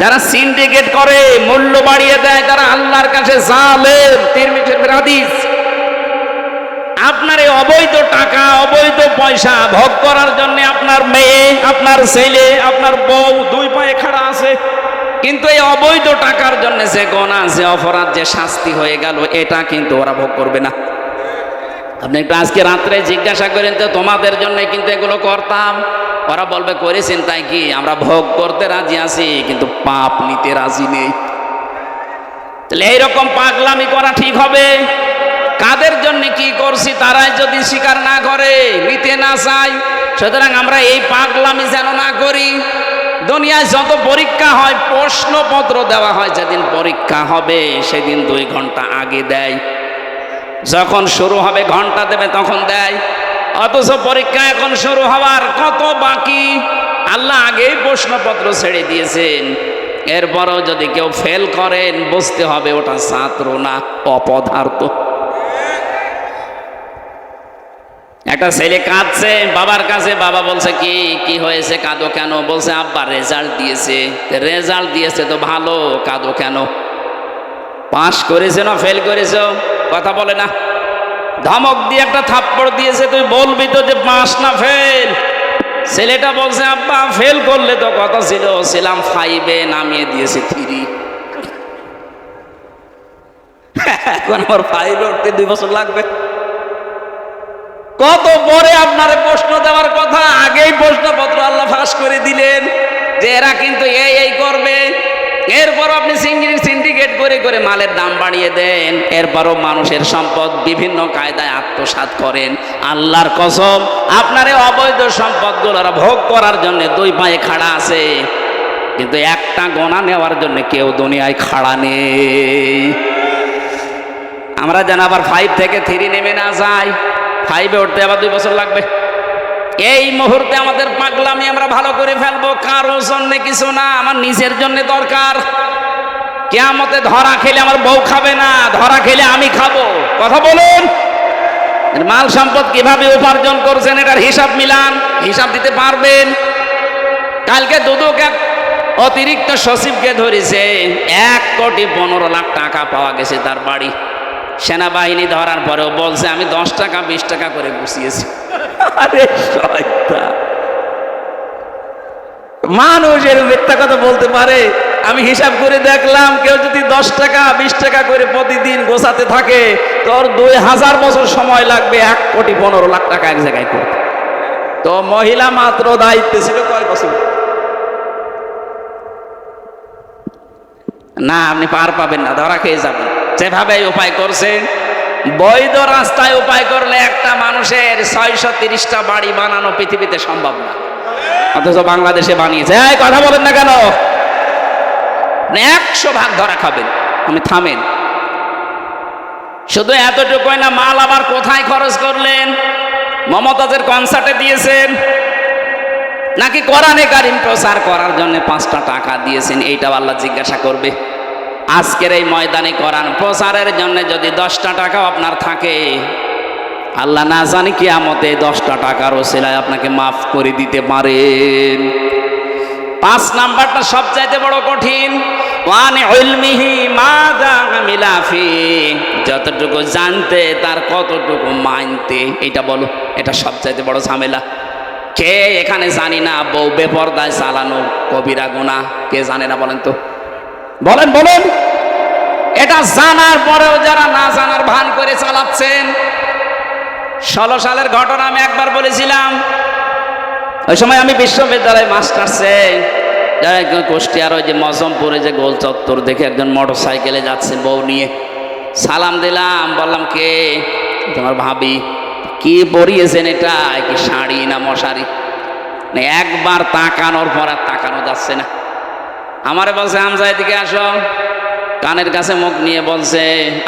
যারা সিন্ডিকেট করে মূল্য বাড়িয়ে দেয়, তারা আল্লাহর কাছে জালেম। তিরমিজির হাদিস। আপনার এই অবৈধ টাকা, অবৈধ পয়সা ভোগ করার জন্য আপনার মেয়ে, আপনার ছেলে, আপনার বউ 2 পায়ে খাড়া আছে, কিন্তু এই অবৈধ টাকার জন্য যে গুনাহ, যে অপরাধ, যে শাস্তি হয়ে গেল, এটা কিন্তু ওরা ভোগ করবে না। আপনি একটু আজকে রাত্রে জিজ্ঞাসা করেন তো, তোমাদের জন্য কিন্তু এগুলো করতাম, ওরা বলবে করেছেন তাই কি, আমরা ভোগ করতে রাজি আছি কিন্তু পাপ নিতে রাজি নেই। তাহলে এইরকম পাগলামি করা ঠিক হবে? কাদের জন্য কি করছি তারাই যদি স্বীকার না করে, নিতে না চাই, সুতরাং আমরা এই পাগলামি যেন না করি। দুনিয়ায় যত পরীক্ষা হয়, প্রশ্নপত্র দেওয়া হয়, যেদিন পরীক্ষা হবে সেদিন 2 ঘন্টা আগে দেয়। যখন শুরু হবে ঘন্টা দেবে তখন দেয়, অথচ পরীক্ষা এখন শুরু হওয়ার কত বাকি। আল্লাহ আগেই প্রশ্নপত্র ছেড়ে দিয়েছেন। এরপরও যদি কেউ ফেল করেন, বুঝতে হবে ওটা ছাত্র না, অপদার্থ। একটা ছেলে কাঁদছে বাবার কাছে, বাবা বলছে কি কি হয়েছে, কাঁদো কেন? বলছে আব্বা রেজাল্ট দিয়েছে। রেজাল্ট দিয়েছে তো ভালো, কাঁদো কেন? পাস করেছে না ফেল করেছো? কথা বলে না। ধমক দিয়ে একটা থাপ্পড় দিয়েছে, তুই বলবি তো যে পাস না ফেল। ছেলেটা বলছে আব্বা ফেল করলে তো কথা ছিল, ছিলাম 5-এ, নামিয়ে দিয়েছে 3। এখন আমার 5-এ উঠতে 2 বছর লাগবে। কত পরে আপনার প্রশ্ন দেওয়ার কথা, আগেই প্রশ্নপত্র আল্লাহ ফাঁস করে দিলেন যে এরা কিন্তু এই করবে। এরপর আপনি সিন্ডিকেট করে করে মালের দাম বাড়িয়ে দেন, এরপরও মানুষের সম্পদ বিভিন্ন কায়দায় আত্মসাৎ করেন। আল্লাহর কসম, আপনার এই অবৈধ সম্পদগুলো ভোগ করার জন্য 2 পায়ে খাড়া আছে, কিন্তু একটা গোনা নেওয়ার জন্য কেউ দুনিয়ায় খাড়া নেই। আমরা যেন আবার 5 থেকে 3 নেমে না যাই। 5-এ উঠতে আবার 2 বছর লাগবে। এই মুহূর্তে আমাদের পাগলামি আমরা ভালো করে ফেলবো, কারোর জন্য কিছু না, আমার নিজের জন্য দরকার। কিয়ামতে ধরা খেলে আমার বউ খাবে না, ধরা খেলে আমি খাবো। কথা বলুন। মাল সম্পদ কিভাবে উপার্জন করছেন এটার হিসাব মিলান, হিসাব দিতে পারবেন। কালকে দুদক এক অতিরিক্ত সচিবকে ধরেছে, 1,15,00,000 টাকা পাওয়া গেছে তার বাড়ি। সেনাবাহিনী ধরার পরেও বলছে আমি 10 টাকা 20 টাকা করে গুছিয়েছি। আরে শয়তান, মানুষের মিথ্যা কথা বলতে পারে? আমি হিসাব করে দেখলাম, কেউ যদি 10 টাকা 20 টাকা করে প্রতিদিন গোছাতে থাকে, তোর 2000 বছর সময় লাগবে 1,15,00,000 টাকা এক জায়গায় করতে। তো মহিলা মাত্র দায়িত্বে ছিল কয় বছর? না, আপনি পার পাবেন না, ধরা খেয়ে যাবেন। যেভাবে উপায় করছে, বৈধ রাস্তায় উপায় করলে একটা মানুষের 630টা বাড়ি বানানো পৃথিবীতে সম্ভব না, অথচ বাংলাদেশে বানিয়েছে। এই কথা বলেন না কেন? 100 ভাগ ধরা খাবেন। আমি থামেন। শুধু এতটুকুই না, মাল আবার কোথায় খরচ করলেন? মমতাজের কনসার্টে দিয়েছেন নাকি কোরআনে কারিম প্রচার করার জন্য 5টা টাকা দিয়েছেন? এইটাও আল্লাহ জিজ্ঞাসা করবে। আজকের এই ময়দানে কোরআন প্রচারের জন্য যদি 10টা টাকাও আপনার থাকে, আল্লাহ না জানি কিয়ামতে 10টা টাকার ওসিলায় আপনাকে মাফ করে দিতে পারেন। 5 নাম্বারটা সবচাইতে বড় কঠিন। ওয়ান ইলমিহি মাযা আমিলা ফি, যতটুকু জানতে তার কতটুকু মানতে, এটা বলো। এটা সবচাইতে বড় ঝামেলা। কে এখানে জানি না বউ বেপরদায় চালানো কবিরা গুনাহ? কে জানে না বলেন তো? বলেন বলেন। এটা জানার পরেও যারা না জানার ভান করে চালাচ্ছেন। 16 সালের ঘটনা আমি একবার বলেছিলাম। ওই সময় আমি বিশ্ববিদ্যালয় মাস্টার্সে কুষ্টিয়ার ওই যে মজমপুরে যে গোল চত্বর দেখে একজন মোটর সাইকেলে যাচ্ছে বউ নিয়ে। সালাম দিলাম, বললাম কে? তোমার ভাবি। কি পরিয়েছেন এটা? কি শাড়ি না মশারি? একবার তাকানোর পর আর তাকানো যাচ্ছে না। আমারে বলছে হামজা এদিকে আসো। কানের কাছে মুখ নিয়ে বলছে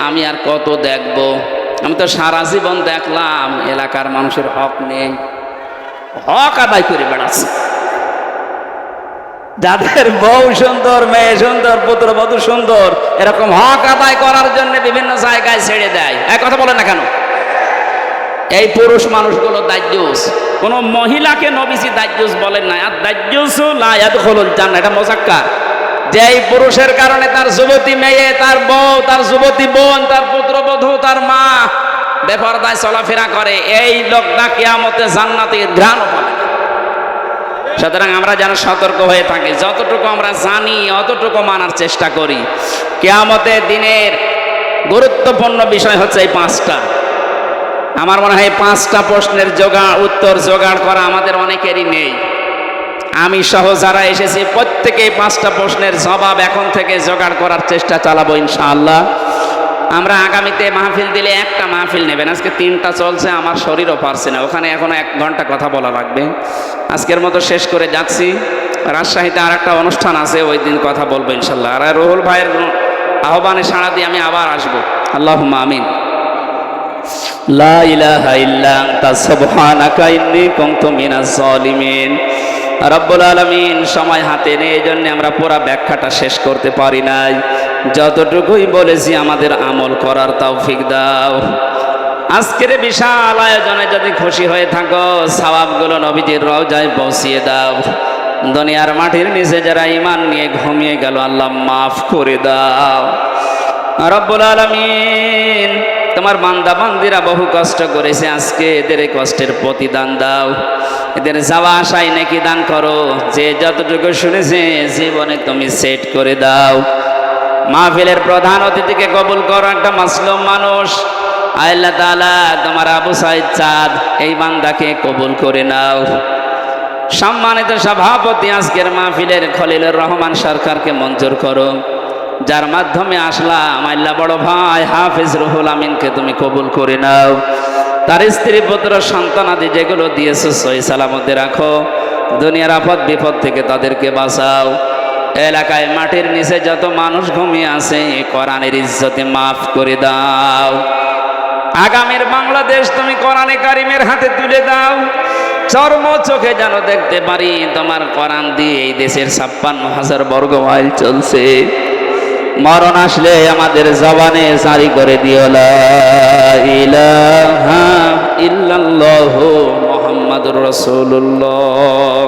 আমি আর কত দেখবো? আমি তো সারা জীবন দেখলাম এলাকার মানুষের হক নেই, হক আদায় করে বেড়াচ্ছে। যাদের বউ সুন্দর, মেয়ে সুন্দর, পুত্রবধূ সুন্দর, এরকম হক আদায় করার জন্য বিভিন্ন জায়গায় ছেড়ে দেয়। এক কথা বলে না কেন? এই পুরুষ মানুষগুলো দাজ্জুস। কোন মহিলাকে নবীজি দাজ্জুস বলেন না। আর দাজ্জুসু লা ইয়াদখুলুল জান্নাহ, এটা মুযাক্কার। যে এই পুরুষের কারণে তার যুবতী মেয়ে, তার বউ, তার যুবতী বোন, তার পুত্রবধূ, তার মা বেপরদায় চলাফেরা করে, এই লোকটা কিয়ামতে জান্নাতের ঘ্রাণও পাবে না। সুতরাং আমরা যেন সতর্ক হয়ে থাকি। যতটুকু আমরা জানি অতটুকু মানার চেষ্টা করি। কিয়ামতের দিনের গুরুত্বপূর্ণ বিষয় হচ্ছে এই 5টা। আমার মনে হয় 5টা প্রশ্নের উত্তর জোগাড় করা আমাদের অনেকেরই নেই। আমি সহ যারা এসেছি প্রত্যেকেই 5টা প্রশ্নের জবাব এখন থেকে জোগাড় করার চেষ্টা চালাবো ইনশাআল্লাহ। আমরা আগামীতে মাহফিল দিলে একটা মাহফিল নেবেন। আজকে 3টা চলছে, আমার শরীরও পারছে না, ওখানে এখনো 1 ঘন্টা কথা বলা লাগবে। আজকের মতো শেষ করে যাচ্ছি। রাজশাহীতে আর একটা অনুষ্ঠান আছে, ওই দিন কথা বলবো ইনশাল্লাহ। আর রুহুল ভাইয়ের আহ্বানে সাড়া দিয়ে আমি আবার আসবো। আল্লাহুম্মা আমিন। লা ইলাহা ইল্লা আনতা সুবহানাকা ইন্নী কুনতু মিনাজ জালিমিন। রব্বুল আলামিন সময় হাতে নেই, এই জন্য আমরা পুরো ব্যাখ্যাটা শেষ করতে পারি নাই। যতটুকুই বলেছি আমাদের আমল করার তৌফিক দাও। আজকের বিশাল আয়োজনে যদি খুশি হয়ে থাকো, সওয়াবগুলো নবীজির রওজায় পৌঁছিয়ে দাও। দুনিয়ার মাটির নিচে যারা ঈমান নিয়ে ঘুমিয়ে গেল, আল্লাহ মাফ করে দাও। রব্বুল আলামিন, তোমার বান্দা বান্দিরা বহু কষ্ট করেছে, আজকে এদের এই কষ্টের প্রতিদান দাও। এদের যাওয়া আসায় নেকি দান করো। যে যতটুকু শুনেছে জীবনে তুমি সেট করে দাও। মাহফিলের প্রধান অতিথিকে কবুল করো, একটা মাসলুম মানুষ। আল্লাহ তাআলা তোমার আবু সাইদ চাঁদ এই বান্দাকে কবুল করে নাও। সম্মানিত সভাপতি আজকের মাহফিলের খলিলুর রহমান সরকারকে মঞ্জুর করো, যার মাধ্যমে আসলাম। আল্লাহ বড় ভাই হাফেজ রুহুল আমিনকে তুমি কবুল করে নাও। তার স্ত্রী পুত্র সন্তানাদি যেগুলো দিয়েছো সহি সালামতে রাখো। দুনিয়ার আপদ বিপদ থেকে তাদেরকে বাঁচাও। এলাকায় মাটির নিচে যত মানুষ ঘুমিয়ে আছে, কোরআনের ইজ্জতে মাফ করে দাও। আগামীর বাংলাদেশ তুমি কোরআনে কারিমের হাতে তুলে দাও। চর্ম চোখে যেন দেখতে পারি তোমার কোরআন দিয়ে এই দেশের 56,000 বর্গ মাইল চলছে। মরণ আসলে আমাদের জবানে জারি করে দিও লা ইলাহা ইল্লাল্লাহু মুহাম্মাদুর রাসূলুল্লাহ।